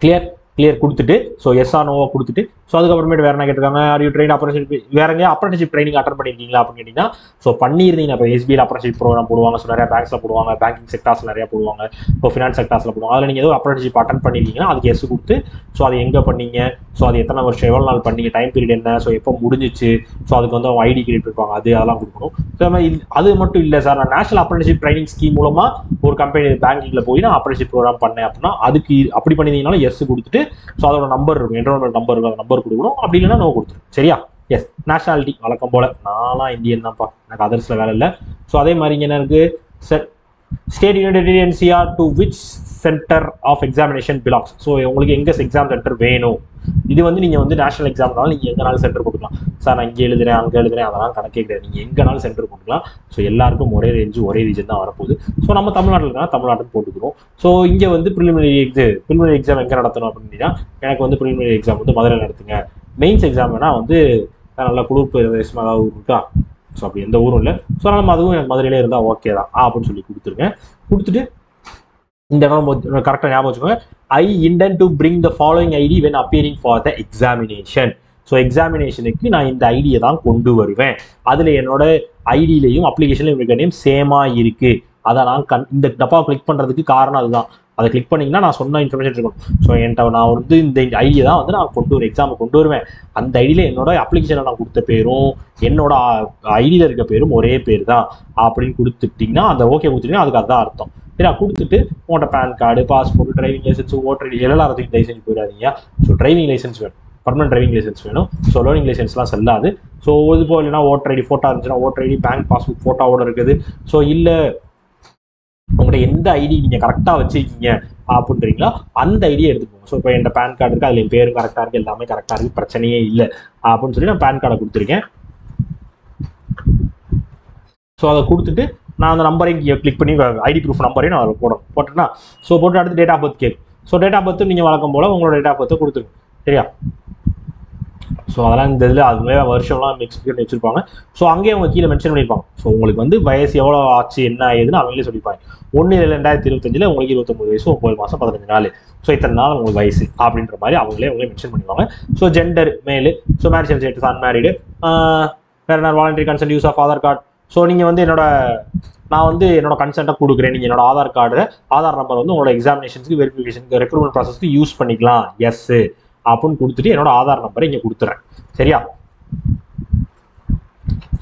கிளியர் கொடுத்துட்டு, ஸோ எஸ் ஆர் நோவா கொடுத்துட்டு, ஸோ அதுக்கப்புறமேட்டு வேறு என்ன கேட்டிருக்காங்க, ஆர் யூ ட்ரெயின் அப்ரண்டிஷிப், வேற எங்கேயா அப்ரண்டிஷிப் ட்ரைனிங் அட்டன் பண்ணியிருக்கீங்களா அப்படின்னு கேட்டிங்கன்னா, ஸோ பண்ணியிருந்தீங்க. இப்போ எஸ்பிஐல அப்ரண்டிஷிப் ப்ரோக்ராம் போடுவாங்க, ஸோ நிறையா பேங்க்ஸில் போடுவாங்க, பேங்கிங் செக்டார்ஸில் நிறையா போடுவாங்க, இப்போ ஃபினான்ஸ் செக்டார்ஸில் போடுவாங்க. அதில் நீங்கள் ஏதோ அப்ரண்டிஷிப் அட்டன் பண்ணியிருக்கீங்கன்னா அதுக்கு எஸ் கொடுத்து, ஸோ அது எங்கே பண்ணீங்க, ஸோ அது எத்தனை வருஷம், எவ்வளோ நாள் பண்ணீங்க, டைம் பீரியட் என்ன, ஸோ எப்போ முடிஞ்சிச்சு, ஸோ அதுக்கு வந்து அவங்க ஐடி கிரியேட் இருப்பாங்க, அதெல்லாம் கொடுக்கணும். ஸோ அது மட்டும் இல்லை சார், நான் நேஷனல் அப்ரண்டிஷிப் ட்ரைனிங் ஸ்கீம் மூலமாக ஒரு கம்பெனி பேங்கிங்கில் போய் நான் அப்ரண்டிஷிப் ப்ரோக்ராம் பண்ணேன் அப்படின்னா அதுக்கு அப்படி பண்ணியிருந்தீங்கனாலும் எஸ் கொடுத்துட்டு, ஸோ அதோட நம்பர் இருக்கும், என்ரோல்மெண்ட் நம்பர் இருக்கும், அந்த நம்பர் கொடுக்கணும். அப்படி இல்லைன்னா நோ கொடுத்துரும். சரியா? எஸ். நேஷனாலிட்டி வழக்கம் போல நான்லாம் இந்தியன் தான்ப்பா, எனக்கு அதர்ஸில் வேலை இல்லை. ஸோ அதே மாதிரி இங்கே என்ன இருக்குது, state unit NCR to which centre of examination belongs. So உங்களுக்கு எங்கே எக்ஸாம் சென்டர் வேணும், இது வந்து நீங்கள் வந்து நேஷனல் எக்ஸாம்னாலும் நீங்கள் எங்கேனாலும் சென்டர் கொடுக்கலாம். சார் நான் இங்கே எழுதுறேன் அங்கே எழுதுறேன் அதெல்லாம் கணக்கே கிடையாது, நீங்கள் எங்கேனாலும் சென்டர் கொடுக்கலாம். ஸோ எல்லாருக்கும் ஒரே ரேஞ்சு ஒரே ரீஜன் தான் வரப்போகுது. ஸோ நம்ம தமிழ்நாட்டில் இருக்கா தமிழ்நாட்டுக்கு போட்டுக்கிறோம். ஸோ இங்கே வந்து ப்ரிலிமினரி எக்ஸாம் எங்கே நடத்தணும் அப்படின்னா, எனக்கு வந்து ப்ரிலிமினரி எக்ஸாம் வந்து மதுரை நடத்துங்க. மெயின்ஸ் எக்ஸாம் வேணால் வந்து நல்லா குளிர் பிரதேசமாக ஏதாவது ஊர் இருக்கா, ஸோ அப்படி எந்த ஊரும் இல்லை. ஸோ நம்ம அதுவும் எனக்கு மதுரையிலே இருந்தால் ஓகே தான் அப்படின்னு சொல்லி கொடுத்துருங்க. கொடுத்துட்டு இந்த இடம் கரெக்டாக ஞாபகம் வச்சுக்கோங்க. I intend to bring the following ID when appearing for the examination. So எக்ஸாமினேஷனுக்கு நான் இந்த ஐடியை தான் கொண்டு வருவேன். அதில் என்னோட ஐடியிலையும் அப்ளிகேஷன்லையும் இருக்க நேம் சேமாக இருக்குது. அதை நான் இந்த டப்பா கிளிக் பண்ணுறதுக்கு காரணம் அதுதான். அதை கிளிக் பண்ணிங்கன்னா நான் சொன்ன இன்ஃபர்மேஷன் இருக்கணும். ஸோ என்கிட்ட நான் வந்து இந்த ஐடியை தான் வந்து நான் கொண்டு வருவேன், எக்ஸாமை கொண்டு வருவேன். அந்த ஐடியில் என்னோட அப்ளிகேஷனில் நான் கொடுத்த பேரும் என்னோட ஐடியில் இருக்க பேரும் ஒரே பேர் தான் அப்படின்னு கொடுத்துட்டிங்கன்னா, அந்த ஓகே கொடுத்துட்டிங்கன்னா அதுக்கு அதுதான் அர்த்தம். சரியா? கொடுத்துட்டு உங்கள்கிட்ட PAN card, passport, driving licence, voter ID எல்லாத்தையும் தயவு செஞ்சு போயிடாதீங்க. ஸோ டிரைவிங் லைசன்ஸ் வேணும், பர்மனன்ட் டிரைவிங் லைசன்ஸ் வேணும். ஸோ லேர்னிங் லைசன்ஸ்லாம் செல்லாது. ஸோ இது போல் இல்லைனா ஓட்டர் ஐடி ஃபோட்டோ இருந்துச்சுன்னா ஓட்டர் ஐடி, பேங்க் பாஸ்புக் ஃபோட்டோவோட இருக்குது. ஸோ இல்லை உங்கள்கிட்ட எந்த ஐடி நீங்கள் கரெக்டாக வச்சுருக்கீங்க அப்படின்றீங்களா அந்த ஐடியை எடுத்துக்கோங்க. ஸோ இப்போ என் பேன் கார்டு இருக்குது, அதில் என் பேரும் கரெக்டாக இருக்குது, எல்லாமே கரெக்டாக இருக்குது, பிரச்சனையே இல்லை அப்படின்னு சொல்லி நான் பேன் கார்டை கொடுத்துருக்கேன். ஸோ அதை கொடுத்துட்டு நான் அந்த நம்பரையும் கிளிக் பண்ணி ஐடி ப்ரூஃப் நம்பரையும் நான் அதில் போட்டேன்னா, ஸோ போட்டு அடுத்து டேட் ஆஃப் பர்த் கேட்கும். ஸோ டேட் ஆஃப் பர்த் நீங்கள் வழக்கம் போல் உங்களோட டேட் ஆஃப் பர்த்தை கொடுத்துருங்க. சரியா? ஸோ அதெல்லாம் இந்த இதில் அது மேலே வருஷம்லாம் மிக்ஸ் பண்ணி வச்சுருப்பாங்க. ஸோ அங்கேயே அவங்க கீழே மென்ஷன் பண்ணியிருப்பாங்க. ஸோ உங்களுக்கு வந்து வயசு எவ்வளோ ஆச்சு என்ன ஆகுதுன்னு அவங்களே சொல்லியிருப்பாங்க. 1/2025 உங்களுக்கு 29 வயசு 9 மாதம் 15 நாள். ஸோ இத்தனை நாள் உங்களுக்கு வயசு அப்படின்ற மாதிரி அவங்களே மென்ஷன் பண்ணிடுவாங்க. So gender male, so marital status unmarried, வேறு என்ன voluntary consent use of Aadhaar card. So நீங்கள் வந்து நான் வந்து என்னோட கன்சென்ட்டை கொடுக்குறேன், நீங்கள் என்னோட ஆதார் நம்பர் வந்து உங்களோட எக்ஸாமினேஷனுக்கு வெரிஃபிகேஷனுக்கு ரெக்ரூட்மெண்ட் ப்ராசஸ்க்கு யூஸ் பண்ணிக்கலாம் எஸ் அப்படின்னு கொடுத்துட்டு என்னோட ஆதார் நம்பரை இங்கே கொடுத்துறேன். சரியா?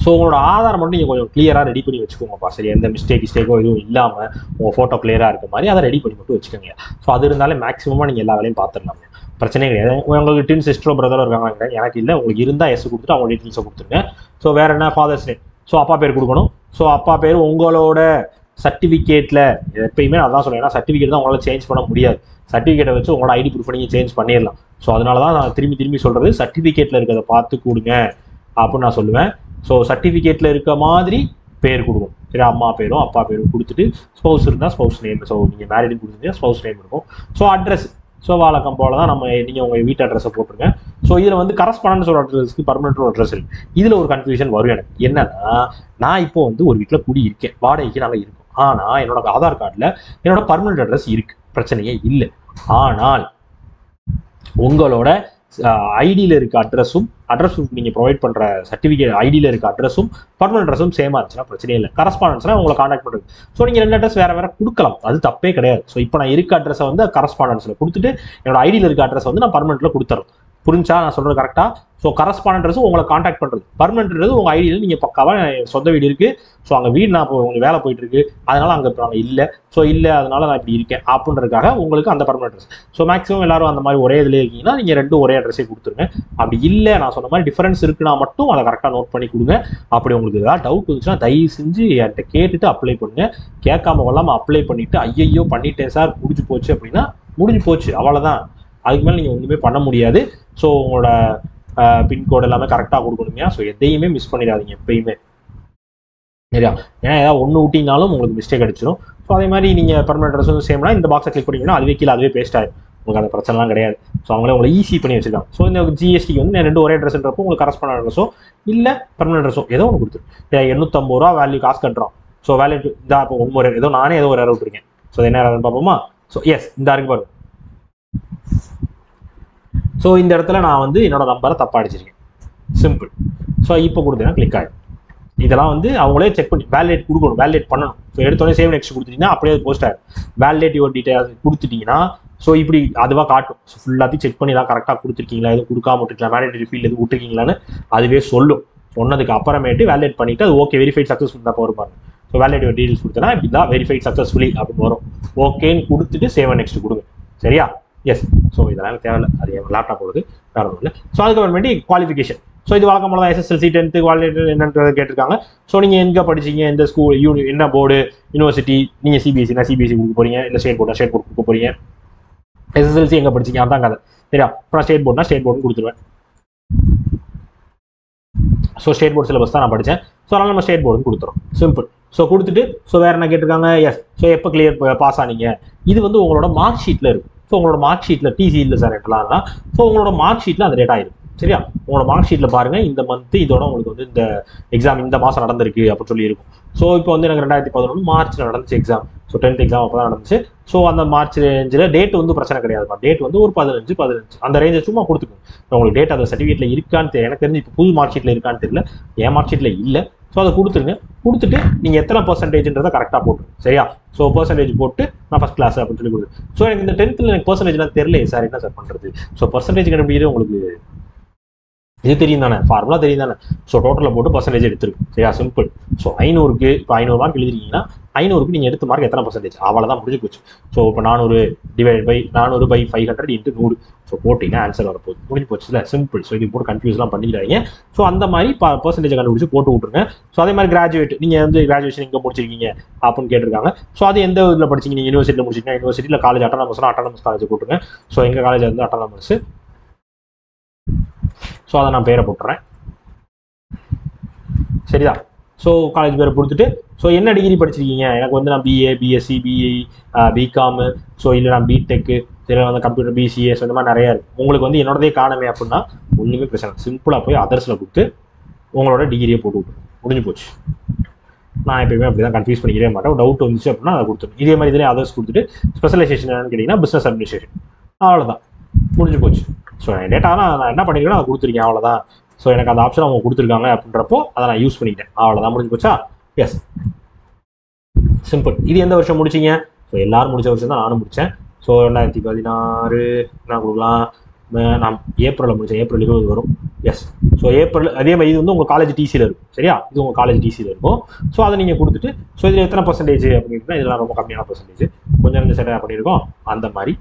ஸோ உங்களோட ஆதார் மட்டும் நீங்கள் கொஞ்சம் கிளியராக ரெடி பண்ணி வச்சுக்கோங்கப்பா. சரி, எந்த மிஸ்டேக்கோ எதுவும் இல்லாமல் உங்கள் ஃபோட்டோ கிளியராக இருக்க மாதிரி அதை ரெடி பண்ணி மட்டும் வச்சுக்கோங்க. ஸோ அது இருந்தாலே மேக்ஸிமமாக நீங்கள் எல்லா வேலையும் பார்த்துடலாம், பிரச்சனையே கிடையாது. உங்களுக்கு ட்வின் சிஸ்டரோ பிரதரோ இருக்காங்க, எனக்கு இல்லை. உங்களுக்கு இருந்தால் எஸ் கொடுத்துட்டு அவங்க டீட்டெயில்ஸை கொடுத்துருங்க. ஸோ வேறு என்ன, ஃபாதர்ஸ் நேம், ஸோ அப்பா பேர் கொடுக்கணும். ஸோ அப்பா பேர் உங்களோட சர்டிஃபிகேட்டில் எப்பயுமே அதான் சொல்லுவேன், ஏன்னா சர்டிஃபிகேட் தான் உங்களால் சேஞ்ச் பண்ண முடியாது. சர்டிஃபிகேட்டை வச்சு உங்களோட ஐடி ப்ரூஃப் நீங்கள் சேஞ்ச் பண்ணிடலாம். ஸோ அதனால தான் நான் திரும்பி சொல்கிறது, சர்டிஃபிகேட்டில் இருக்கிறத பார்த்து கொடுங்க அப்படின்னு நான் சொல்லுவேன். ஸோ சர்டிஃபிகேட்டில் இருக்க மாதிரி பேர் கொடுக்கும். சரி, அம்மா பேரும் அப்பா பேரும் கொடுத்துட்டு ஸ்பௌஸ் இருந்தால் ஸ்பௌஸ் நேம், ஸோ நீங்கள் மேரிடுன்னு கொடுத்துருந்தீங்கன்னா ஸ்பௌஸ் நேம் இருக்கும். ஸோ அட்ரஸ், ஸோ வழக்கம் போல தான் நீங்கள் உங்கள் வீட்டு அட்ரஸை போட்டுருங்க. ஸோ இதில் வந்து கரஸ்பாண்டன்ஸ் ஒரு அட்ரஸ்க்கு பர்மனெண்ட் அட்ரஸ் இருக்குது. இதில் ஒரு கன்ஃபியூஷன் வரும் எனக்கு. என்னன்னா, நான் இப்போ வந்து ஒரு வீட்டில் குடி இருக்கேன், வாடகைக்கு நாங்கள் இருக்கோம். ஆனால் என்னோட ஆதார் கார்டில் என்னோட பர்மனெண்ட் அட்ரஸ் இருக்குது, பிரச்சனையே இல்லை. ஆனால் உங்களோட ஐடியில் இருக்க அட்ரஸும் நீங்கள் ப்ரொவைட் பண்ணுற சர்டிஃபிகேட் ஐடியில் இருக்க அட்ரஸும் பர்மனன்ட் அட்ரஸும் சேமாக இருந்துச்சுன்னா பிரச்சனையே இல்லை. கரஸ்பாண்டன்ஸ்னா உங்களை காண்டாக்ட் பண்ணுறது. ஸோ நீங்கள் 2 அட்ரஸ் வேறு கொடுக்கலாம், அது தப்பே கிடையாது. ஸோ இப்போ நான் இருக்க அட்ரஸை வந்து கரஸ்பாண்டன்ஸில் கொடுத்துட்டு என்னோட ஐடியில் இருக்க அட்ரஸ் வந்து நான் பர்மனெண்ட்டில் கொடுத்துறேன். புரிஞ்சா நான் சொல்கிறது கரெக்டாக? ஸோ கரஸ்பாண்டன்ஸும் உங்களை காண்டாக்ட் பண்ணுறது, பர்மனெண்ட்ன்றது உங்கள் ஐடியில் நீங்கள் பக்காவாக சொந்த வீடு இருக்குது, ஸோ அங்கே வீடு நான் இப்போ உங்களுக்கு வேலை போயிட்டு இருக்கு, அதனால் அங்கே இப்போ நாங்கள் இல்லை, ஸோ இல்லை அதனால நான் இப்படி இருக்கேன் அப்படின்றதுக்காக உங்களுக்கு அந்த பர்மனெண்ட் அட்ரஸ். ஸோ மேக்ஸிமம் எல்லாரும் அந்த மாதிரி ஒரே இதில் இருக்கீங்கன்னா நீங்கள் 2 ஒரே அட்ரஸே கொடுத்துருங்க. அப்படி இல்லை நான் சொன்ன மாதிரி டிஃபரன்ஸ் இருக்குன்னா மட்டும் அதை கரெக்டாக நோட் பண்ணி கொடுங்க. அப்படி உங்களுக்கு ஏதாவது டவுட் இருந்துச்சுன்னா தயவு செஞ்சு என்கிட்ட கேட்டுட்டு அப்ளை பண்ணுங்க. கேட்காம கொள்ளாமல் அப்ளை பண்ணிவிட்டு ஐயோ பண்ணிட்டேன் சார் முடிஞ்சு போச்சு அப்படின்னா முடிஞ்சு போச்சு, அவ்வளோதான். அதுக்கு மேலே நீங்கள் ஒன்றுமே பண்ண முடியாது. ஸோ உங்களோட பின்கோடு எல்லாமே கரெக்டாக கொடுக்கணுமையா. ஸோ எதையுமே மிஸ் பண்ணிடாதீங்க எப்பயுமே, சரியா? ஏன்னா ஏதாவது ஒன்று விட்டிங்கனாலும் உங்களுக்கு மிஸ்டேக் அடிச்சிடும். ஸோ அதே மாதிரி நீங்கள் பர்மனெண்ட் அட்ரஸ் வந்து சேம்னா இந்த பாக்ஸை கிளிக் பண்ணிங்கன்னா அதுவே கீழே அதுவே பேஸ்ட் ஆகிடும். உங்களுக்கு அந்த பிரச்சனைலாம் கிடையாது. ஸோ அவங்களே உங்களை ஈஸி பண்ணி வச்சிருக்காங்க. ஸோ இந்த ஜிஎஸ்டிக்கு வந்து 2 ஒரே அட்ரஸ்ன்றப்போ உங்களுக்கு கரஸ்பாண்ட் அட்ரஸோ இல்லை பர்மனெண்ட் அட்ரஸோ ஏதோ ஒன்று கொடுத்துரு. 850 ரூபா வேல்யூ காசு கட்டுறோம். ஸோ வேல்யூ இதாக இப்போ ஒவ்வொரு ஏதோ நானே ஏதோ ஒரு எரர் விட்டுருக்கேன். ஸோ என்ன எரர்னு பார்ப்போமா? ஸோ எஸ் இந்த இருக்கு பாருங்க. ஸோ இந்த இடத்துல நான் வந்து என்னோட நம்பரை தப்பாக அடிச்சிருக்கேன். சிம்பிள். ஸோ இப்போ கொடுத்தீங்கன்னா கிளிக் ஆகிடும். இதெல்லாம் வந்து அவங்களே செக் பண்ணி வேலிடேட் கொடுக்கணும், வேலிடேட் பண்ணணும். ஸோ எடுத்தோடனே சேவ் நெக்ஸ்ட் கொடுத்துட்டீங்கன்னா அப்படியே போஸ்ட் ஆகிடும். வேலிடேட் யுவர் டீடைல்ஸ் கொடுத்துட்டீங்கன்னா ஸோ இப்படி அதுவாக காட்டும். ஸோ ஃபுல்லாத்தையும் செக் பண்ணி தான் கரெக்டாக கொடுத்துருக்கீங்களா, எதுவும் கொடுக்காம விட்டுருக்கலாம், மேண்டேட்டரி ஃபீல்டு எதுவும் விட்டுருக்கீங்களான்னு அதுவே சொல்லும். சொன்னதுக்கு அப்புறமேட்டு வேலிடேட் பண்ணிவிட்டு அது ஓகே வெரிஃபைட் சக்ஸஸ்ஃபுல் தான் வருவாங்க. ஸோ வேலிடேட் யுவர் டீடைல்ஸ் கொடுத்தனா இப்படி தான் வெரிஃபைட் சக்ஸஸ்ஃபுல்லி அப்படின்னு வரும். ஓகேன்னு கொடுத்துட்டு சேவ் நெக்ஸ்ட் கொடுங்க, சரியா? எஸ். ஸோ இதெல்லாம் தேவையில்லை, அது என் லேப்டாப் போடுது, வேறு ஒன்றும் இல்லை. ஸோ அதுக்கப்புறமேட்டு குவாலிஃபிகேஷன். ஸோ இது வழக்கம் போல தான் SSLC 10th குவாலிஃபிகேஷன் என்னன்றது கேட்டிருக்காங்க. ஸோ நீங்கள் எங்கே படிச்சிங்க, எந்த ஸ்கூல், என்ன போர்டு, யூனிவர்சிட்டி, நீங்கள் சிபிஎஸ்சினா சிபிஎஸ்சி கொடுக்க போகிறீங்க, இல்லை ஸ்டேட் போர்ட்னா ஸ்டேட் போர்ட் கொடுக்க போகிறீங்க, SSLC எங்கே படிச்சிங்க அதான் கதை, சரியா? அப்புறம் ஸ்டேட் போர்ட்னா ஸ்டேட் போர்டுன்னு கொடுத்துருவேன். ஸோ ஸ்டேட் போர்ட் சிலபஸ் தான் நான் படித்தேன். ஸோ அதனால் நம்ம ஸ்டேட் போர்டுன்னு கொடுத்துறோம். சிம்பிள். ஸோ கொடுத்துட்டு ஸோ வேறு என்ன கேட்டிருக்காங்க? எஸ். ஸோ எப்போ கிளியர் பாஸ் ஆனீங்க, இது வந்து உங்களோட மார்க் ஷீட்டில் இருக்குது. ஸோ உங்களோட மார்க் ஷீட்டில் டிசி இல்லை சார் எட்டலாம்னா ஸோ உங்களோட மார்க் ஷீட்டில் அந்த டேட்டா ஆயிடும், சரியா? உங்களோட மார்க் ஷீட்டில் பாருங்கள் இந்த மந்த்து இதோட உங்களுக்கு வந்து இந்த எக்ஸாம் இந்த மாதம் நடந்திருக்கு அப்படின்னு சொல்லி இருக்கும். ஸோ இப்போ வந்து எனக்கு 2011 மார்ச்சில் நடந்துச்சு எக்ஸாம். ஸோ 10th எக்ஸாம் அப்போ தான் நடந்துச்சு. ஸோ அந்த மார்ச் ரேஞ்சில் டேட் வந்து பிரச்சனை கிடையாதுப்பா. டேட் வந்து ஒரு 15 அந்த ரேஞ்சை சும்மா கொடுத்துக்கோங்க. உங்களுக்கு டேட் அந்த சர்டிஃபிகேட்டில் இருக்கான்னு தெரியல, எனக்கு தெரிஞ்சு இப்போ புது மார்க் ஷீட்டில் இருக்கான்னு தெரியல, என் மார்க் ஷீட்டில் இல்லை. ஸோ அதை கொடுத்துருங்க. கொடுத்துட்டு நீங்கள் எத்தனை பர்சன்டேஜ்ன்றதை கரெக்டாக போட்டுருங்க, சரியா? ஸோ பர்சன்டேஜ் போட்டு நான் ஃபஸ்ட் கிளாஸ் அப்படின்னு சொல்லி கொடுத்து. ஸோ எனக்கு இந்த 10th எனக்கு பர்சன்டேஜ்லாம் தெரியல சார், என்ன சார் பண்ணுறது? ஸோ பர்சன்டேஜ் கண்டுபிடிக்கிறது உங்களுக்கு இது தெரியும் தானே, ஃபார்முலா தெரியும் தானே. ஸோ டோட்டலில் போட்டு பர்சன்டேஜ் எடுத்துருக்கு, சரியா? சிம்பிள். ஸோ 500க்கு இப்போ 500 மார்க் எழுதிருக்கீங்கன்னா 500க்கு நீங்கள் எடுத்த மார்க் எத்தனை பர்சன்டேஜ், அவ்வளோதான் முடிஞ்சு போச்சு. ஸோ இப்போ 400 / 500 × 100 ஸோ போட்டிங்கன்னா ஆன்சர் வரப்போகுது, முடிஞ்சு போச்சு இல்லை? சிம்பிள். ஸோ இது போட்டு கன்ஃபியூஸ்லாம் பண்ணிக்கிறாங்க. ஸோ அந்த மாதிரி பர்சன்டேஜை கண்டுபிடிச்சி போட்டு விட்ருங்க. ஸோ அதே மாதிரி கிராஜுவேட், நீங்கள் வந்து கிராஜுவேஷன் எங்கே முடிச்சிருக்கீங்க அப்படின்னு கேட்டிருக்காங்க. ஸோ அது எந்த இதில் படிச்சிங்க, நீங்கள் யூனிவர்சிட்டியில் முடிச்சிங்கன்னா யூனிவர்சிட்டியில், காலேஜ் அட்டானமஸ் காலேஜ் போட்டுருங்க. ஸோ எங்கள் காலேஜ் வந்து அட்டானமஸ். ஸோ அதை நான் பேரை போட்டுறேன், சரிதா? ஸோ காலேஜ் பேரை கொடுத்துட்டு ஸோ என்ன டிகிரி படிச்சிருக்கீங்க, எனக்கு வந்து நான் BA, BSc, BE, BCom, so இல்லை நான் பிடெக்கு, சரி வந்து கம்ப்யூட்டர் BCA, ஸோ இந்த மாதிரி நிறையா இருக்குது. உங்களுக்கு வந்து என்னோடதே காணமே அப்படின்னா ஒன்றுமே பிரச்சனை, சிம்பிளாக போய் அதர்ஸில் கொடுத்து உங்களோட டிகிரியை போட்டு விட்டுருங்க, முடிஞ்சு போச்சு. நான் எப்பயுமே அப்படி தான் கன்ஃபியூஸ் பண்ணிக்கிறே மாட்டேன். டவுட் வந்துச்சு அப்படின்னா அதை கொடுத்துருங்க. இதே மாதிரி இதிலே அதர்ஸ் கொடுத்துட்டு ஸ்பெஷலைசேஷன் என்னன்னு கேட்டிங்கன்னா பிஸ்னஸ் அட்மினிஸ்ட்ரேஷன், அவ்வளோதான், முடிஞ்சு போச்சு. ஸோ என் டேட்டாலாம் நான் என்ன பண்ணிக்கிறேன் அதை கொடுத்துருக்கேன், அவ்வளோதான். ஸோ எனக்கு அந்த ஆப்ஷன் அவங்க கொடுத்துருக்காங்க அப்படின்றப்போ அதை நான் யூஸ் பண்ணிக்கிட்டேன், அவ்வளோதான், முடிஞ்சு போச்சா? Yes, simple. இது எந்த வருஷம் முடிச்சிங்க? ஸோ எல்லோரும் முடிச்ச வருஷம் தான் நானும் முடித்தேன். ஸோ 2016 என்ன கொடுக்கலாம், நான் ஏப்ரலில் முடித்தேன், ஏப்ரல் 20 வரும். எஸ். So April. அதே மாதிரி இது வந்து உங்கள் காலேஜ் டிசியில் இருக்கும், சரியா? இது உங்கள் காலேஜ் டிசியில் இருக்கும். ஸோ அதை நீங்கள் கொடுத்துட்டு ஸோ இதில் எத்தனை பர்சன்டேஜ் அப்படின்னா இதெல்லாம் ரொம்ப கம்மியான பர்சன்டேஜ், கொஞ்சம் இந்த செட்டாக பண்ணியிருக்கோம் அந்த மாதிரி.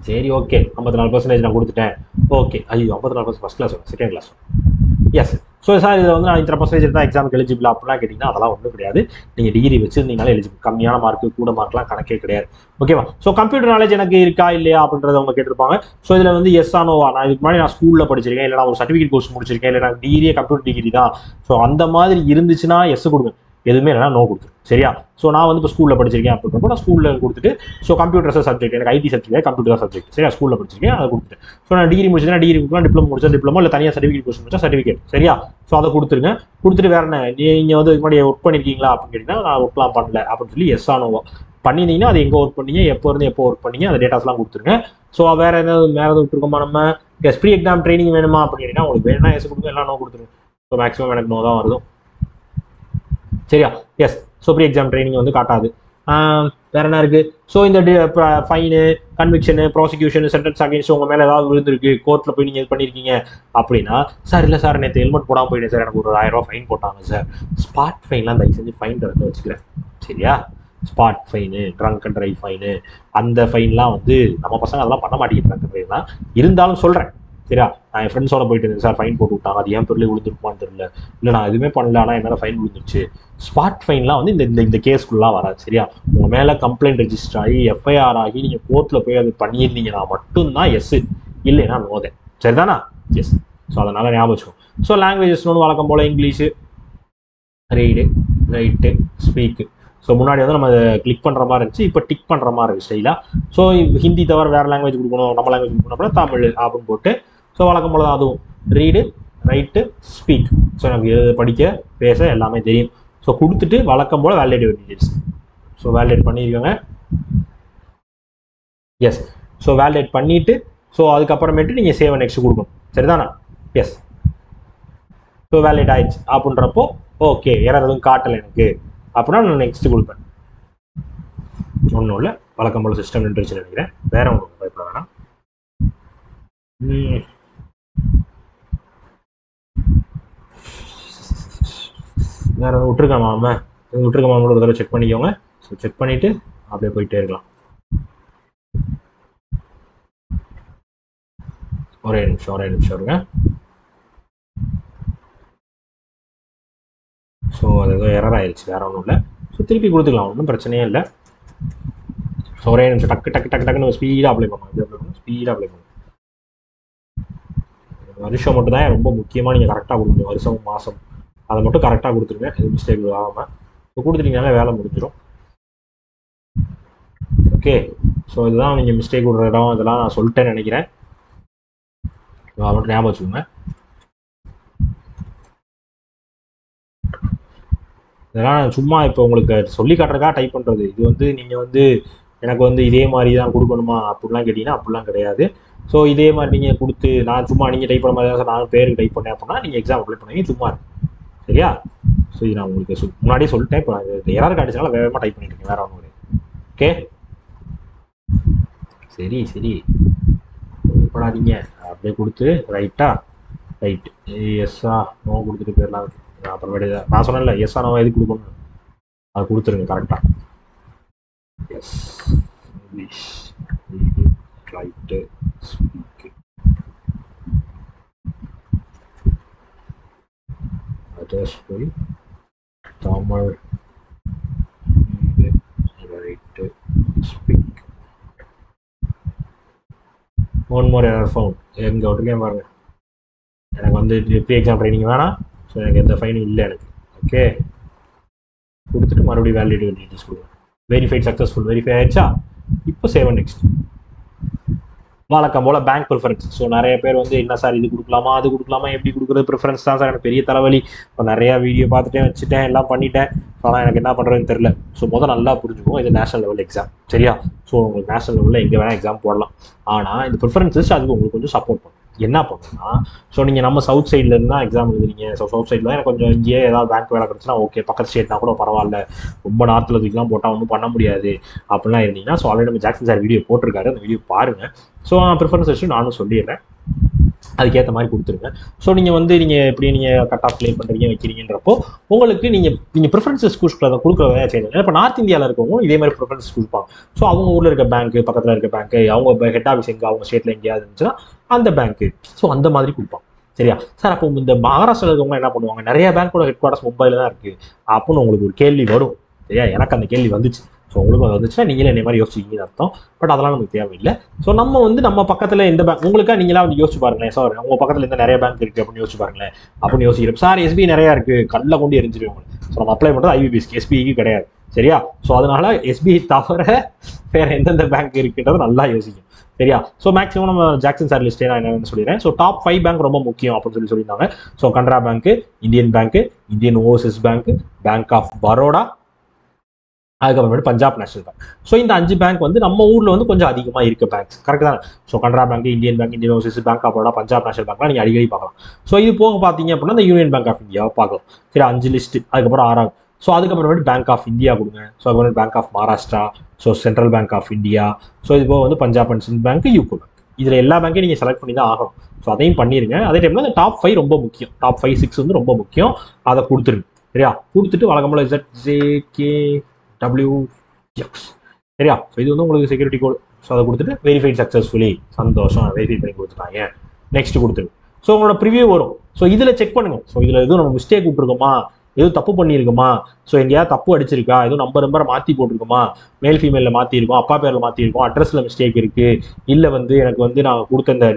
சரி, ஓகே, 54% நான் கொடுத்துட்டேன். ஓகே, ஐயோ 54% first class, second class. Yes. So sir இதில் வந்து நான் இத்தனை பர்சன்டேஜ் தான் எக்ஸாமுக்கு எலிஜிபிள் அப்படிலாம் கேட்டிங்கன்னா அதெல்லாம் ஒன்றும் கிடையாது. நீங்கள் டிகிரி வச்சுருந்தீங்கனாலே எலிஜிபிள், கம்மியான மார்க்கு கூட மார்க்லாம் கணக்கே கிடையாது, ஓகேவா? ஸோ கம்ப்யூட்டர் நாலேஜ் எனக்கு இருக்கா இல்லையா அப்படின்றத அவங்க கேட்டிருப்பாங்க. ஸோ இதில் வந்து எஸ் ஆனோவா, நான் இதுக்கு முன்னாடி நான் ஸ்கூலில் படிச்சிருக்கேன், இல்லை நான் ஒரு சர்டிஃபிகேட் கோர்ஸ் முடிச்சிருக்கேன், இல்லை நான் டிகிரியே கம்ப்யூட்டர் டிகிரி தான், ஸோ அந்த மாதிரி இருந்துச்சுன்னா எஸ் கொடுங்க, எதுவுமே இல்லைனா நோ கொடுத்துரு, சரியா? ஸோ நான் வந்து இப்போ ஸ்கூலில் படிச்சிருக்கேன் அப்படின்றப்போ நான் ஸ்கூலில் கொடுத்துட்டு ஸோ கம்ப்யூட்டர் சப்ஜெக்ட், எனக்கு IT சப்ஜெக்ட் கம்ப்யூட்டர் சப்ஜெக்ட், சரியா? ஸ்கூலில் படிச்சிருக்கேன், அதை கொடுத்துட்டேன். ஸோ நான் டிகிரி முடிச்சேன்னா டிகிரி கொடுக்கலாம், டிப்ளமோ முடிச்சா டிப்ளமோ, இல்லை தனியாக சர்டிஃபிகேட் கோர்ஸ் முடிச்சா சர்டிஃபிகேட், சரியா? ஸோ அதை கொடுத்துருங்க. கொடுத்துட்டு வேறு என்ன, நீங்கள் வந்து இதுக்கு முன்னாடி ஒர்க் பண்ணியிருக்கீங்களா அப்படின்னு கேட்டிங்கன்னா நான் ஒர்க்லாம் பண்ணல அப்படின்னு சொல்லி எஸ் ஆனோவா பண்ணியிருந்தீங்கன்னா அது எங்கே ஒர்க் பண்ணீங்க, எப்போ இருந்து எப்போ ஒர்க் பண்ணீங்க, அந்த டேட்டாஸ்லாம் கொடுத்துருங்க. ஸோ வேறு எதாவது விட்டுருக்கோமா நம்ம எஸ் ப்ரீ எக்ஸாம் ட்ரைனிங் வேணுமா அப்படின்னா உங்களுக்கு வேணும்னா எஸ் கொடுங்க, எல்லாம் நோ கொடுத்துருங்க. ஸோ மேக்ஸிமம் எனக்கு நோ தான் வருதும். சரியா? Yes. So pre exam training வந்து காட்டாது. வேற என்ன இருக்குது? ஸோ இந்த fine, conviction, prosecution, sentence against உங்கள் மேலே ஏதாவது விழுந்திருக்கு, கோர்ட்டில் போய் நீங்கள் இது பண்ணியிருக்கீங்க அப்படின்னா, சார் இல்லை சார் நேற்று ஹெல்மெட் போடாமல் போயிட்டேன் சார், எனக்கு ஒரு 1000 ரூபா ஃபைன் போட்டாங்க சார். ஸ்பாட் ஃபைன்லாம் தயவு செஞ்சு ஃபைன் தரத்தை வச்சுக்கிறேன். சரியா? Spot fine, drunk and drive fine, அந்த ஃபைன்லாம் வந்து நம்ம பசங்க அதெல்லாம் பண்ண மாட்டேங்கிறாங்க. ஃபைன்லாம் இருந்தாலும் சொல்கிறேன். சரியா? நான் என் ஃப்ரெண்ட்ஸோட போயிட்டு இருந்தேன் சார், ஃபைன் போட்டு விட்டாங்க, அது ஏன் பேர்லேயே விழுந்துருக்குமான்னு தெரியல, இல்லை நான் எதுவுமே பண்ணல ஆனால் என் மேலே ஃபைன் விழுந்துருச்சு. ஸ்பாட் ஃபைன்லாம் வந்து இந்த கேஸ்க்குள்ளலாம் வராது. சரியா? உங்கள் மேலே கம்ப்ளைண்ட் ரெஜிஸ்டர் ஆகி எஃப்ஐஆர் ஆகி நீங்கள் கோர்ட்டில் போய் அது பண்ணியிருந்தீங்கன்னா மட்டும்தான் எஸ், இல்லைன்னா நோதேன். சரிதானா? எஸ். ஸோ அதனால் ஞாபகம் வச்சுக்கோம். ஸோ லாங்குவேஜஸ்னு வழக்கம் போல் English, read, write, speak. So முன்னாடி வந்து நம்ம அதை கிளிக் பண்ணுற மாதிரி இருந்துச்சு, இப்போ டிக் பண்ணுற மாதிரி இருக்குது ஸ்டைலாக. ஸோ ஹிந்தி தவிர வேறு லாங்குவேஜ் கொடுக்கணும், நம்ம லாங்குவேஜ் கொடுக்கணும் அப்படின்னா தமிழ் அப்படின்னு போட்டு, ஸோ வழக்கம் போல தான் அதுவும் ரீடு, ரைட்டு, ஸ்பீக். ஸோ எனக்கு எழுத, படிக்க, பேச எல்லாமே தெரியும். ஸோ கொடுத்துட்டு வழக்கம் போல் வேலிடேட் டீடைல்ஸ். ஸோ வேலிடேட் பண்ணியிருக்கோங்க. எஸ். ஸோ வேலிடேட் பண்ணிவிட்டு ஸோ அதுக்கப்புறமேட்டு நீங்கள் சேவ் நெக்ஸ்ட் கொடுக்கணும். சரிதானா? எஸ். ஸோ வேலிடேட் ஆயிடுச்சு அப்படின்றப்போ ஓகே, எரர் எதுவும் காட்டலை எனக்கு அப்படின்னா நான் நெக்ஸ்ட் கொடுப்பேன். ஒன்றும் இல்லை, வழக்கம் போல் சிஸ்டம் நின்றுச்சுன்னு நினைக்கிறேன். வேற ஒன்றும் பயப்பட வேணாம். வேற விட்டுருக்காமா அம்மா, விட்டுருக்காமா கூட ஒரு தடவை செக் பண்ணிக்கோங்க. ஸோ செக் பண்ணிவிட்டு அப்படியே போயிட்டே இருக்கலாம். ஒரே நிமிஷம் இருங்க. ஸோ அது ஏதோ எரர் ஆயிடுச்சு, வேற ஒன்றும் இல்லை. ஸோ திருப்பி கொடுத்துக்கலாம், ஒன்றும் பிரச்சனையே இல்லை. ஸோ ஒரே நிமிஷம் டக்குன்னு ஸ்பீடாக அப்ளை பண்ணணும். ஸ்பீடாக அப்ளை பண்ணணும். வருஷம் மட்டும் தான் ரொம்ப முக்கியமாக நீங்கள் கரெக்டாக கொடுக்கணும். வருஷம் மாதம் அதை மட்டும் கரெக்டாக கொடுத்துருங்க, எதுவும் மிஸ்டேக் ஆகாமல். இப்போ கொடுத்துட்டீங்கனாலே வேலை முடிஞ்சிடும். ஓகே. ஸோ இதுதான் நீங்கள் மிஸ்டேக் விடுற இடம், இதெல்லாம் நான் சொல்லிட்டேன்னு நினைக்கிறேன். அதை மட்டும் ஞாபகம் வச்சுக்கோங்க. இதெல்லாம் சும்மா இப்போ உங்களுக்கு சொல்லி காட்டுறதுக்காக டைப் பண்ணுறது. இது வந்து நீங்கள் வந்து எனக்கு வந்து இதே மாதிரி தான் கொடுக்கணுமா அப்படிலாம் கேட்டிங்கன்னா அப்படிலாம் கிடையாது. ஸோ இதே மாதிரி நீங்கள் கொடுத்து நான் சும்மா நீங்கள் டைப் பண்ண மாதிரி தான் சார் நான் பேருக்கு டைப் பண்ணேன் அப்படின்னா நீங்கள் எக்ஸாம் அப்ளை பண்ணுவீங்க, சும்மா இருக்கு. சரியா? ஸோ இது நான் உங்களுக்கு முன்னாடியே சொல்லிட்டேன். இப்போ யாராவது காட்டுச்சுனால வேகமாக டைப் பண்ணிட்டு இருக்கேன், வேற ஒன்றும் கிடையாது. ஓகே. சரி படாதீங்க, அப்படியே கொடுத்து ரைட் எஸ்ஸா நோ கொடுத்துட்டு போயிடலாம். அப்புறமேட்டு நான் சொன்னேன்ல எஸ்ஸா நோ எது கொடுக்கணும் அது கொடுத்துருங்க கரெக்டாக. Yes, English, read, write, speak. Others போய் Tamil, read, write, speak. One more error found. எங்கே விட்டுருக்கேன் பாருங்க. எனக்கு வந்து ப்ரீ எக்ஸாம் ட்ரைனிங் வேணாம். ஸோ எனக்கு எந்த ஃபைனும் இல்லை எனக்கு. ஓகே. கொடுத்துட்டு மறுபடியும் வேலிடேட் டீடைல்ஸ் கொடுங்க. வெரிஃபைட் சக்ஸஸ்ஃபுல், வெரிஃபை ஆயிடுச்சா? இப்போ சேவ் நெக்ஸ்ட். வழக்கம் போல் பேங்க் ப்ரிஃபரன்ஸ். ஸோ நிறைய பேர் வந்து என்ன சார் இது கொடுக்கலாமா அது கொடுக்கலாமா, எப்படி கொடுக்குறது, ப்ரிஃபரன்ஸ் தான் சார் எனக்கு பெரிய தலைவலி. இப்போ நிறையா வீடியோ பார்த்துட்டேன், வச்சுட்டேன், எல்லாம் பண்ணிட்டேன். ஆனால் எனக்கு என்ன பண்ணுறதுன்னு தெரில. ஸோ நல்லா புரிஞ்சுக்குவோம், இது நேஷனல் லெவல் எக்ஸாம். சரியா? ஸோ உங்களுக்கு நேஷனல் லெவலில் எங்கே வேணால் எக்ஸாம் போடலாம். ஆனால் இந்த ப்ரிஃபரன்ஸஸ் அதுக்கு உங்களுக்கு கொஞ்சம் சப்போர்ட் பண்ணும். என்ன பண்ணுன்னா, ஸோ நீங்கள் நம்ம சவுத் சைடில் இருந்தால் எக்ஸாம் எழுதுறீங்க. ஸோ சவுத் சைடில் தான் எனக்கு கொஞ்சம் இங்கேயே ஏதாவது பேங்க் வேலை கிடச்சுன்னா ஓகே, பக்கத்து ஸ்டேட்னா கூட பரவாயில்ல, ரொம்ப நார்த்தில் இதுக்கெலாம் போட்டால் ஒன்றும் பண்ண முடியாது அப்படிலாம் இருந்தீங்கன்னா, ஸோ ஆல்ரெடி நம்ம ஜாக்சன் சார் வீடியோ போட்டிருக்காரு, அந்த வீடியோ பாருங்கள். ஸோ ப்ரிஃபரன்ஸ் வச்சு நானும் சொல்லிடுறேன், அதுக்கேற்ற மாதிரி கொடுத்துருங்க. ஸோ நீங்கள் எப்படி நீங்கள் கட் ஆஃப் க்ளியர் பண்ணுறீங்க வைக்கிறீங்கன்றப்போ உங்களுக்கு நீங்கள் ப்ரிஃபரன்ஸஸ் கொடுக்குறதா செய்யணும். இப்போ நார்த் இந்தியாவில் இருக்கவங்க இதே மாதிரி ப்ரிஃபரன்ஸ் கொடுப்பாங்க. ஸோ அவங்க ஊரில் இருக்க பேங்க்கு, பக்கத்தில் இருக்க பேங்க்கு, அவங்க ஹெட் ஆஃபீஸ் எங்கே அவங்க ஸ்டேட்டில் எங்கேயாவது இருந்துச்சுன்னா அந்த பேங்க்கு, ஸோ அந்த மாதிரி கொடுப்பாங்க. சரியா சார்? அப்போ இந்த மகாராஷ்டிராவில் இருக்கவங்க என்ன பண்ணுவாங்க, நிறைய பேங்க்கோட ஹெட் குவார்ட்டர்ஸ் மும்பையில் தான் இருக்குது அப்படின்னு உங்களுக்கு ஒரு கேள்வி வரும். சரியா? எனக்கு அந்த கேள்வி வந்துச்சு. ஸோ உங்களுக்கு அது வந்துச்சுன்னா நீங்களே என்ன மாதிரி யோசிச்சிக்கிங்கன்னு அர்த்தம். பட் அதெல்லாம் நமக்கு தேவையில்லை. ஸோ நம்ம பக்கத்தில் எந்த பேங்க் உங்களுக்காக நீங்களாம் வந்து யோசிச்சு பாருங்களேன். சார் உங்கள் பக்கத்தில் இந்த நிறைய பேங்க் இருக்குது அப்படின்னு யோசிச்சு பாருங்களேன். அப்படின்னு யோசிக்கிறோம். சார் எஸ்பி நிறையா இருக்குது, கல்ல கொண்டு எரிஞ்சிருவாங்க. ஸோ நம்ம அப்ளை பண்ணுறது ஐபிபிஎஸ்க்கு, எஸ்பிக்கு கிடையாது. சரியா? ஸோ அதனால எஸ்பி தவிர வேறு எந்தெந்த பேங்க் இருக்குன்றதை நல்லா யோசிக்கும். சரியா? ஸோ மேக்ஸிமம் நம்ம ஜாக்சன் சார் லிஸ்ட்டே நான் என்னன்னு சொல்லிடுறேன். ஸோ டாப் 5 பேங்க் ரொம்ப முக்கியம் அப்படின்னு சொல்லியிருந்தாங்க. So Canara bank, Indian bank, Indian overseas bank, bank of Baroda, அதுக்கப்புறமேட்டு பஞ்சாப் நேஷனல் பேங்க். ஸோ இந்த 5 பேங்க் வந்து நம்ம ஊரில் வந்து கொஞ்சம் அதிகமாக இருக்க பேங்க்ஸ், கரெக்ட் தான். So Canara bank, Indian bank, Indian overseas bank of Baroda, Punjab national பேங்க்லாம் நீங்கள் அடிக்கடி பார்க்கலாம். ஸோ இது போக பார்த்தீங்க அப்படின்னா இந்த யூனியன் பேங்க் ஆஃப் இந்தியாவை பார்க்கலாம். சரி, 5 லிஸ்ட். அதுக்கப்புறம் 6. ஸோ அதுக்கப்புறமேட்டு பேங்க் ஆஃப் இந்தியா கொடுங்க. ஸோ அதுக்கப்புறம் bank of Maharashtra, so central bank of India, so இது போக வந்து Punjab and Sindh bank, UCO bank. இதில் எல்லா பேங்க்கையும் நீங்கள் செலக்ட் பண்ணி தான் ஆகணும். ஸோ அதையும் பண்ணிடுங்க. அதே டைமில் இந்த டாப் 5 ரொம்ப முக்கியம். டாப் 5, 6 வந்து ரொம்ப முக்கியம். அதை கொடுத்துருங்க. சரியா, கொடுத்துட்டு வழக்கம் போல ZJKWX. சரியா, ஸோ இது வந்து உங்களுக்கு செக்யூரிட்டி கோட். ஸோ அதை கொடுத்துட்டு வெரிஃபைட் சக்ஸஸ்ஃபுல்லி, சந்தோஷம், வெரிஃபை பண்ணி கொடுத்துட்டாங்க, நெக்ஸ்ட் கொடுத்துருங்க. ஸோ உங்களோட ப்ரிவியூ வரும். ஸோ இதில் செக் பண்ணுங்க. ஸோ இதில் எதுவும் நம்ம மிஸ்டேக் விட்டுருக்கோமா, எதுவும் தப்பு பண்ணியிருக்குமா, ஸோ எங்கேயாவது தப்பு அடிச்சிருக்கா, எதுவும் நம்பரை மாற்றி போட்டிருக்குமா, மேல் ஃபீமேலில் மாற்றிருக்கோம், அப்பா பேரில் மாற்றிருக்கோம், அட்ரஸில் மிஸ்டேக் இருக்குது, இல்லை வந்து எனக்கு வந்து நான் கொடுத்த இந்த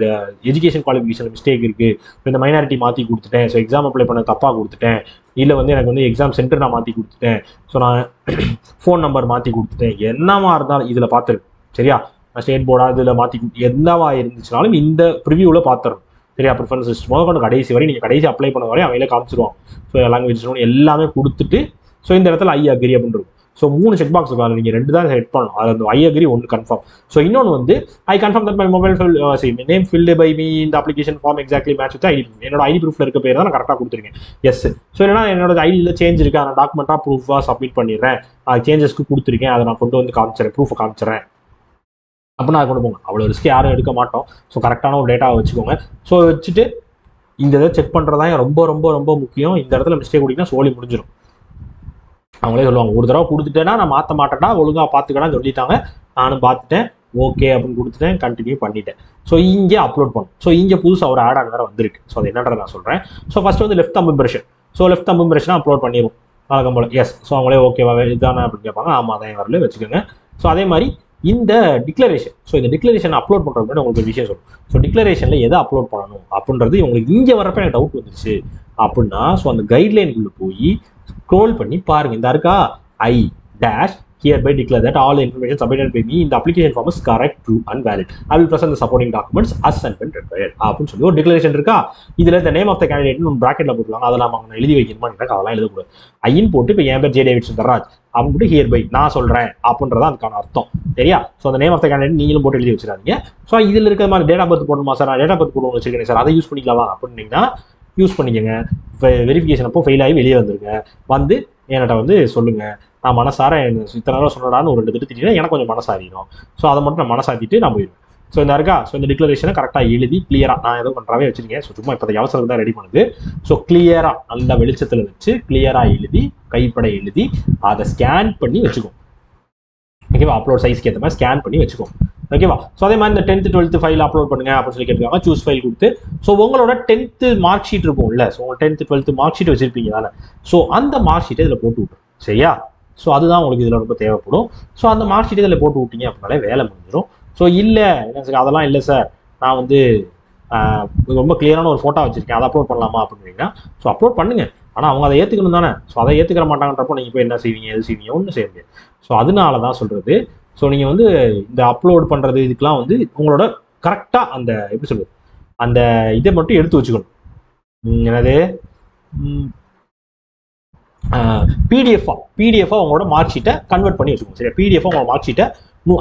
எஜுகேஷன் குவாலிஃபிகேஷன் மிஸ்டேக் இருக்குது, இந்த மைனாரிட்டி மாற்றி கொடுத்துட்டேன், ஸோ எக்ஸாம் அப்ளை பண்ண தப்பாக கொடுத்துட்டேன், இல்லை வந்து எனக்கு வந்து எக்ஸாம் சென்டர் நான் மாற்றி கொடுத்துட்டேன், ஸோ நான் ஃபோன் நம்பர் மாற்றி கொடுத்துட்டேன், என்னவா இருந்தாலும் இதில் பார்த்துருக்கு. சரியா, நான் ஸ்டேட் போர்டா இதில் மாற்றி என்னவா இருந்துச்சுனாலும் இந்த ப்ரிவியூவில் பார்த்துடணும். சரியா, ப்ரிஃபரன்ஸ் லிஸ்ட் முதல் கடைசி வரை நீங்கள் கடைசி அப்ளை பண்ண வரை அவங்களே காமிச்சிருவாங்க. ஸோ லாங்குவேஜ் எல்லாமே கொடுத்துட்டு ஸோ இந்த இடத்துல ஐ அக்ரி அப்படின்னு இருக்கும். ஸோ 3 செக் பாக்ஸ் இருக்காங்க, நீங்கள் 2 தான் செட் பண்ணணும். அது வந்து ஐ அக்ரி, 1 கன்ஃபார்ம். ஸோ இன்னொன்று வந்து I confirm that my mobile name filled by me இந்த application form exactly match with ID. என்னோட ஐடி ப்ரூஃபில் இருக்க பேர் தான் நான் கரெக்டாக கொடுத்துருக்கேன். எஸ். ஸோ என்னன்னா என்னோட ஐடியில் சேஞ்ச் இருக்கு, நான் டாக்குமெண்ட்டாக ப்ரூஃபாக சப்மிட் பண்ணிடுறேன், சேஞ்சஸ்க்கு கொடுத்துருக்கேன், அதை நான் கொண்டு வந்து காமிச்சிடறேன், ப்ரூஃபை காமிச்சிடறேன் அப்படின்னா அதை கொண்டு போங்க. அவ்வளோ ரிஸ்க் யாரும் எடுக்க மாட்டோம். ஸோ கரெக்டான ஒரு டேட்டாவை வச்சுக்கோங்க. ஸோ வச்சுட்டு இந்த இதை செக் பண்ணுறதா ரொம்ப ரொம்ப ரொம்ப முக்கியம். இந்த இடத்துல மிஸ்டேக் கொடுத்தீங்கன்னா சோலி முடிஞ்சிடும். அவங்களே சொல்லுவாங்க, ஒரு தடவை கொடுத்துட்டேன்னா நான் மாற்ற மாட்டேன்னா ஒழுங்காக பார்த்துக்கலாம்னு சொல்லிட்டாங்க. நானும் பார்த்துட்டேன், ஓகே அப்படின்னு கொடுத்துட்டேன், கண்டினியூ பண்ணிட்டேன். ஸோ இங்கே அப்லோட் பண்ணும். ஸோ இங்கே புதுசாக ஒரு ஆட் ஆன் வேறு வந்திருக்கு. ஸோ அது என்னன்றதை நான் சொல்கிறேன். ஸோ ஃபஸ்ட்டு வந்து left thumb impression. So left thumb இம்ப்ரெஷனாக அப்லோட் பண்ணிடுவோம் வழக்கம் போல். எஸ். ஸோ அவங்களே ஓகேவா இதுதானே அப்படின்னு கேட்பாங்க. ஆமாம், அதான் வரல வச்சுக்கோங்க. ஸோ அதே மாதிரி இந்த டிக்ளரேஷன். ஸோ இந்த டிக்ளரேஷன் அப்லோட் பண்ணுறது முன்னாடி உங்களுக்கு ஒரு விஷயம் சொல்லும். ஸோ டிக்ளரேஷனில் எதை அப்லோட் பண்ணணும் அப்படின்றது உங்களுக்கு இங்கே வரப்போ எனக்கு டவுட் வந்துருச்சு அப்படின்னா, ஸோ அந்த கைட்லைனுக்குள்ளே போய் ஸ்க்ரோல் பண்ணி பாருங்கள். இந்த இருக்கா I dash hereby declare that all information submitted by me in the application form is correct, true and valid. I will present the supporting documents as and when required. அப்படின்னு சொல்லி ஒரு declaration இருக்கா. இதில் இந்த நேம் ஆஃப் த கேண்டிடேட்னு ஒரு ப்ராக்கெட்டில் போட்டுருவாங்க. அதெல்லாம் அவங்க எழுதி வைக்கணுமா எனக்கு அதெல்லாம் எழுதக்கூடாது. ஐன்னு போட்டு இப்போ என் பேர் ஜே டேவிட் சுந்தர்ராஜ் அப்படின்னு போட்டு ஹியர் பை நான் சொல்கிறேன் அப்படின்றதான் அதுக்கான அர்த்தம். சரியா. ஸோ அந்த நேம் ஆஃப் த கேண்டிடேட் நீங்களும் போட்டு எழுதி வச்சிடாதீங்க. ஸோ இதில் இருக்கிற மாதிரி டேட் ஆஃப் பர்த் போடணுமா சார், நான் டேட் ஆஃப் பர்த் போடணும் வச்சிருக்கேன் சார், அதை யூஸ் பண்ணிக்கலாமா அப்படின்னீங்கன்னா யூஸ் பண்ணிக்கோங்க. வெரிஃபிகேஷன் அப்போ ஃபெயில் ஆகி வெளியே வந்துருங்க. வந்து என்கிட்ட வந்து சொல்லுங்கள், நான் மனசார இத்தனை நேரம் சொன்னடான்னு ஒரு 2 திட்டு திட்டினா எனக்கு கொஞ்சம் மனசாரிடும். ஸோ அதை மட்டும் நான் மனசாத்திட்டு நான் போயிடுவேன். ஸோ இந்த இருக்கா. ஸோ இந்த டிக்ளரேஷனை கரெக்டாக எழுதி கிளியராக நான் ஏதோ பண்ணுறாவே வச்சிருக்கேன். ஸோ சும்மா இப்போ அவசரம் தான் ரெடி பண்ணுது. ஸோ கிளியராக நல்ல வெளிச்சத்தில் வச்சு கிளியராக எழுதி கைப்பட எழுதி அதை ஸ்கேன் பண்ணி வச்சுக்கோம். ஓகேவா. அப்லோட் சைஸ்க்கு ஏற்ற மாதிரி ஸ்கேன் பண்ணி வச்சுக்கோம். ஓகேவா. ஸோ அதே மாதிரி இந்த 10th 12th ஃபைல் அப்லோட் பண்ணுங்க அப்படின்னு சொல்லி கேட்டுருக்காங்க. சூஸ் ஃபைல் கொடுத்து ஸோ உங்களோட 10th மார்க் ஷீட் இருக்கும்ல. ஸோ உங்கள் 10th 12th மார்க் ஷீட் வச்சிருப்பீங்க தானே. ஸோ அந்த மார்க் ஷீட்டை இதில் போட்டு விட்டுரும். சரியா. ஸோ அதுதான் உங்களுக்கு இதில் ரொம்ப தேவைப்படும். ஸோ அந்த மார்க் ஷீட் இதில் போட்டு விட்டீங்க அப்படின்னாலே வேலை முடிஞ்சிடும். ஸோ இல்லை என்ன சார் அதெல்லாம் இல்லை சார், நான் வந்து ரொம்ப கிளியரான ஒரு ஃபோட்டோ வச்சிருக்கேன், அதை அப்லோட் பண்ணலாமா அப்படின்னா ஸோ அப்லோட் பண்ணுங்க. ஆனால் அவங்க அதை ஏற்றுக்கணும் தானே. ஸோ அதை ஏற்றுக்கிற மாட்டாங்கன்றப்போ நீங்கள் போய் என்ன செய்வீங்க, எது செய்வீங்க, ஒன்றும் செய்ய முடியாது. ஸோ அதனால தான் சொல்கிறது. ஸோ நீங்கள் வந்து இந்த அப்லோட் பண்ணுறது இதுக்கெலாம் வந்து உங்களோட கரெக்டாக அந்த எப்படி சொல்கிறது அந்த இதை மட்டும் எடுத்து வச்சுக்கணும். என்னது பிடிஎஃபாக உங்களோட மார்க் ஷீட்டை கன்வெர்ட் பண்ணி வச்சுக்கணும். சரி, பிடிஎஃபாக உங்களோட மார்க் ஷீட்டை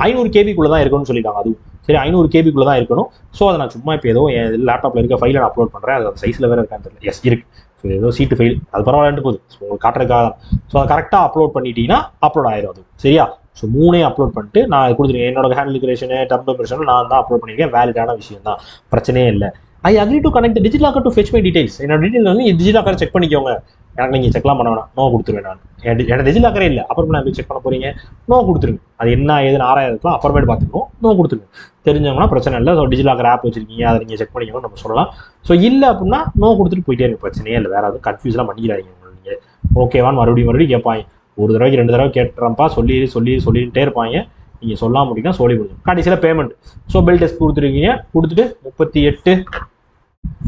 500 கேபிக்குள்ளே தான் இருக்கணும்னு சொல்லிட்டாங்க. அதுவும் சரி 500 கேபிக்குள்ளே தான் இருக்கணும். ஸோ அதை நான் சும்மா இப்போ ஏதோ என் லேப்டாப்பில் இருக்க ஃபைலை நான் அப்லோட் பண்ணுறேன். அது சைஸில் வேறு இருக்கான்னு தெரியல. எஸ் இருக்கு. ஸோ ஏதோ சீட்டு ஃபைல் அது பரவாயில்லன்ட்டு போகுது. ஸோ உங்களுக்கு காட்டுறதுக்காக தான். ஸோ அதை கரெக்டாக அப்லோட் பண்ணிட்டீங்கன்னா அப்லோட் ஆயிரும் அது. சரியா. ஸோ 3 அப்லோட் பண்ணிட்டு நான் கொடுத்துருக்கேன். என்னோட ஹேண்ட் டிக்ளரேஷனு டர்ம் இம்ப்ரெஷன் நான் தான் அப்லோட் பண்ணியிருக்கேன். வேலிடான விஷயம் தான், பிரச்சனையே இல்லை. I agree to connect DigiLocker to fetch my details. என்னோட டீடைல் வந்து டிஜிலாக்கரை செக் பண்ணிக்கோங்க. எனக்கு நீங்கள் செக்லாம் பண்ண வேணாம், நோ கொடுத்துருவேன். நான் எனக்கு டிஜிலாக்கரே இல்லை, அப்புறம் நான் போய் செக் பண்ண போகிறீங்க, நோ கொடுத்துருங்க. அது என்ன ஏதுன்னு ஆராயிருக்கலாம், அப்புறமேட்டு பார்த்துக்கணும், நோ கொடுத்துருங்க. தெரிஞ்சவங்கன்னா பிரச்சனை இல்லை. ஸோ டிஜிலாக்கர் ஆப் வச்சிருக்கீங்க, அதை நீங்கள் செக் பண்ணிக்கணும் நம்ம சொல்லலாம். ஸோ இல்லை அப்படின்னா நோ கொடுத்துட்டு போயிட்டே இருக்க, பிரச்சனையே இல்லை. வேறு எதுவும் கன்ஃபியூஸ்லாம் பண்ணிக்கிறாங்க நீங்கள். ஓகேவான்னு மறுபடியும் கேட்பாங்க. ஒரு தடவைக்கு 2 தடவை கேட்டுறப்பா சொல்லிட்டே இருப்பாங்க. நீங்கள் சொல்லாம முடியுங்கன்னா சொல்லி கொடுங்க. கடைசியில் பேமெண்ட். ஸோ பில் டெஸ்ட் கொடுத்துருக்கீங்க, கொடுத்துட்டு 38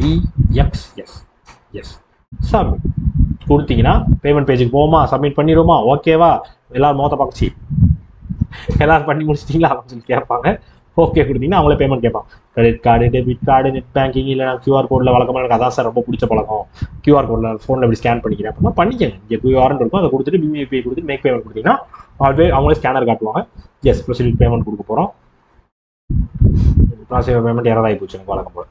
VX எஸ் சப்மிட் கொடுத்தீங்கன்னா பேமெண்ட் பேஜுக்கு போவோமா, சப்மிட் பண்ணிடுவோமா, ஓகேவா, எல்லாரும் மொத்த பார்த்துச்சு எல்லாரும் பண்ணி முடிச்சிட்டிங்களா அப்படின்னு சொல்லி கேட்பாங்க. ஓகே கொடுத்தீங்கன்னா அவங்களே பேமெண்ட் கேட்பான். Credit card, debit card, net banking, இல்லை நான் QR கோடில் வழக்கமாக எனக்கு அதான் சார் ரொம்ப பிடிச்ச பழக்கம், QR கோடில் ஃபோனில் இப்படி ஸ்கேன் பண்ணிக்கிறேன் அப்படின்னா பண்ணிக்கங்க. இங்கே QR இருக்கும், அதை கொடுத்துட்டு BPI கொடுத்துட்டு மேக் பேமெண்ட் கொடுத்தீங்கன்னா அதுவே அவங்களே ஸ்கேனர் காட்டுவாங்க. எஸ் ப்ரொசீட் பேமெண்ட் கொடுக்க போகிறோம். ப்ராசஸ் பேமெண்ட் எரர் ஆகி போச்சு எனக்கு வழக்கம் போல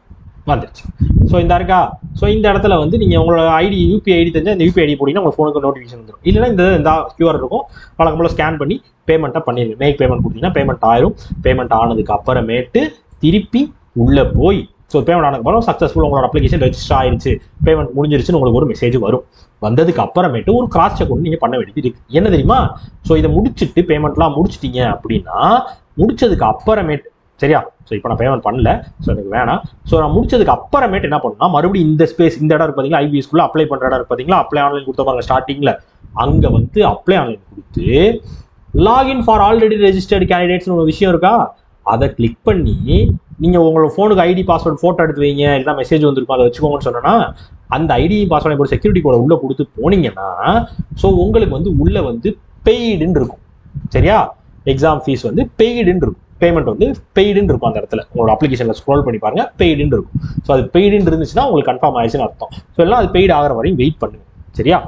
வந்துருச்சு. ஸோ இந்த இருக்கா. ஸோ இந்த இடத்துல வந்து நீங்கள் உங்களோட ஐடி UPI ஐடி தெரிஞ்சால் இந்த UPI ஐடி போட்டிங்கன்னா உங்கள் ஃபோனுக்கு நோட்டிஃபிகேஷன் வந்துடும். இல்லைன்னா இந்த QR இருக்கும், வழக்கம் போல் ஸ்கேன் பண்ணி பேமெண்ட்டாக பண்ணிடுங்க. மேக் பேமெண்ட் கொடுத்தீங்கன்னா பேமெண்ட் ஆயிரும். பேமெண்ட் ஆனதுக்கு அப்புறமேட்டு திருப்பி உள்ளே போய் ஸோ பேமெண்ட் ஆனதுக்கப்புறம் சக்ஸஸ்ஃபுல் உங்களோட அப்ளிகேஷன் ரெஜிஸ்டர் ஆயிடுச்சு, பேமெண்ட் முடிஞ்சிருச்சுன்னு உங்களுக்கு ஒரு மெசேஜ் வரும். வந்ததுக்கு அப்புறமேட்டு ஒரு கிராஸ் செக் ஒன்று நீங்கள் பண்ண வேண்டியது இருக்கு. என்ன தெரியுமா? ஸோ இதை முடிச்சுட்டு பேமெண்ட்லாம் முடிச்சிட்டீங்க அப்படின்னா முடிச்சதுக்கு அப்புறமேட்டு சரியா. ஸோ இப்போ நான் பேமெண்ட் பண்ணல, ஸோ எனக்கு வேணாம். ஸோ நான் முடிச்சதுக்கு அப்புறமேட்டு என்ன பண்ணணும்னா மறுபடியும் இந்த ஸ்பேஸ் இந்த இடம் இருக்கு பார்த்தீங்களா, IBSக்குள்ள அப்ளை பண்ணுற இடம் இருக்கு பார்த்தீங்களா, அப்ளை ஆன்லைன் கொடுத்த பாருங்க ஸ்டார்டிங்கில், அங்கே வந்து அப்ளை ஆன்லைன் கொடுத்து லாகின் ஃபார் ஆல்ரெடி ரெஜிஸ்டர்டு கேண்டிடேட்ஸ்னு ஒரு விஷயம் இருக்கா, அதை கிளிக் பண்ணி நீங்கள் உங்களோட ஃபோனுக்கு ஐடி பாஸ்வேர்டு ஃபோட்டோ எடுத்து வைங்க, இல்லைனா மெசேஜ் வந்துருக்கும் அதை வச்சுக்கோங்கன்னு சொன்னோன்னா அந்த ஐடி பாஸ்வேர்டை போட்டு செக்யூரிட்டி கோடை உள்ளே கொடுத்து போனீங்கன்னா ஸோ உங்களுக்கு வந்து உள்ளே வந்து பெய்டுன்னு இருக்கும். சரியா, எக்ஸாம் ஃபீஸ் வந்து பெய்டுன்னு இருக்கும், பேமெண்ட் வந்து பெய்டுன்னு இருக்கும். அந்த இடத்துல உங்களோட அப்ளிகேஷனில் ஸ்க்ரோல் பண்ணி பாருங்க, பெய்டுன்னு இருக்கும். ஸோ அது பெய்டுன்னு இருந்துச்சுன்னா உங்களுக்கு கன்ஃபார்ம் ஆயிடுச்சுன்னு அர்த்தம். ஸோ எல்லாம் அது பெய்டு ஆகிற வரையும் வெயிட் பண்ணுங்க. சரியா,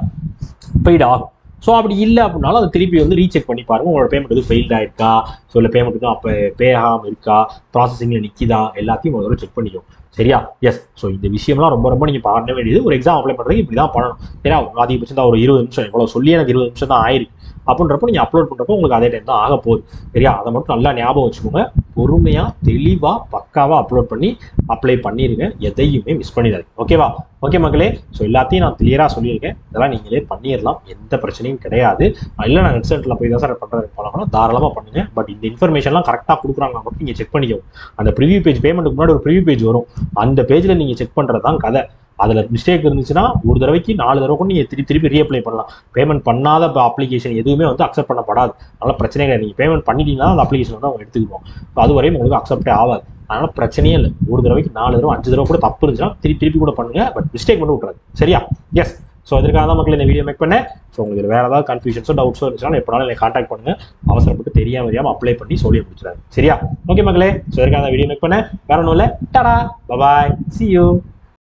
பெய்டு ஆகும். ஸோ அப்படி இல்லை அப்படின்னாலும் அதை திருப்பி வந்து ரீசெக் பண்ணி பாருங்க, உங்களோட பேமெண்ட் வந்து ஃபெயில்ட் ஆயிருக்கா, ஸோ இல்லை பேமெண்ட்டுக்கும் அப்போ பே ஆகாமல் இருக்கா, ப்ராசஸிங்கில் நிற்கிதா, எல்லாத்தையும் முதல்ல செக் பண்ணிக்கும். சரியா. எஸ். ஸோ இந்த விஷயம்லாம் ரொம்ப ரொம்ப நீங்கள் பண்ண வேண்டியது. ஒரு எக்ஸாம் அப்ளை பண்ணுறதுக்கு இப்படி தான் பண்ணணும். சரியா, அதிகபட்சம் தான் ஒரு 20 நிமிஷம், எவ்வளோ சொல்லி எனக்கு 20 நிமிஷம் தான் ஆயிருக்கு அப்படின்றப்போ நீங்கள் அப்லோட் பண்ணுறப்போ உங்களுக்கு அதே டைம் தான் ஆக போகுது. சரியா, அதை மட்டும் நல்லா ஞாபகம் வச்சுக்கோங்க. பொறுமையாக தெளிவாக பக்காவாக அப்லோட் பண்ணி அப்ளை பண்ணிடுங்க, எதையுமே மிஸ் பண்ணிடாதீங்க. ஓகேவா? ஓகே மக்களே. ஸோ எல்லாத்தையும் நான் கிளியராக சொல்லியிருக்கேன், இதெல்லாம் நீங்களே பண்ணிடலாம், எந்த பிரச்சனையும் கிடையாது. இல்லை நான் நெட் சென்டரில் போய் தான் சார் பண்ணுறது பழகணும், தாராளமாக பண்ணுங்க. பட் இந்த இன்ஃபர்மேஷன்லாம் கரெக்டாக கொடுக்குறாங்க மட்டும் நீங்கள் செக் பண்ணிக்கோ. அந்த ப்ரிவியூ பேஜ் பேமெண்ட்டுக்கு முன்னாடி ஒரு ப்ரிவியூ பேஜ் வரும், அந்த பேஜில் நீங்கள் செக் பண்ணுறது தான் கதை. அதில் மிஸ்டேக் இருந்துச்சுன்னா ஒரு தடவைக்கு 4 தடவை கூட நீங்கள் திருப்பி ரீஅப்ளை பண்ணலாம். பேமெண்ட் பண்ணாத அப்ளிகேஷன் எதுவுமே வந்து அக்செப்ட் பண்ணப்படாது. அதனால் பிரச்சனை கிடையாது. நீங்கள் பேமெண்ட் பண்ணிட்டீங்கன்னா அந்த அப்ளிகேஷன் வந்து அவங்க எடுத்துக்குவோம். ஸோ அது வரையும் உங்களுக்கு அக்செப்டே ஆகாது. அதனால் பிரச்சனையே இல்லை. ஒரு தடவைக்கு 4 தடவை 5 தடவை கூட தப்பு இருந்துச்சுன்னா திருப்பி கூட பண்ணுங்க, பட் மிஸ்டேக் மட்டும் விட்றாது. சரியா. எஸ். ஸோ அதற்காக தான் மக்கள் இந்த வீடியோ மேக் பண்ணேன். ஸோ உங்களுக்கு வேறு ஏதாவது கன்ஃபியூஷன்ஸோ டவுட்ஸோ இருந்துச்சுன்னா எப்போனாலும் என்னை கான்டாக்ட் பண்ணுங்க. அவசரப்பட்டு தெரியாமல் அப்ளை பண்ணி சொல்லி முடிச்சிடாது. சரியா. ஓகே மக்களே. ஸோ அதற்காக தான் வீடியோ மேக் பண்ணேன். வேற ஒன்றும் இல்லை. Tata, bye bye, see you.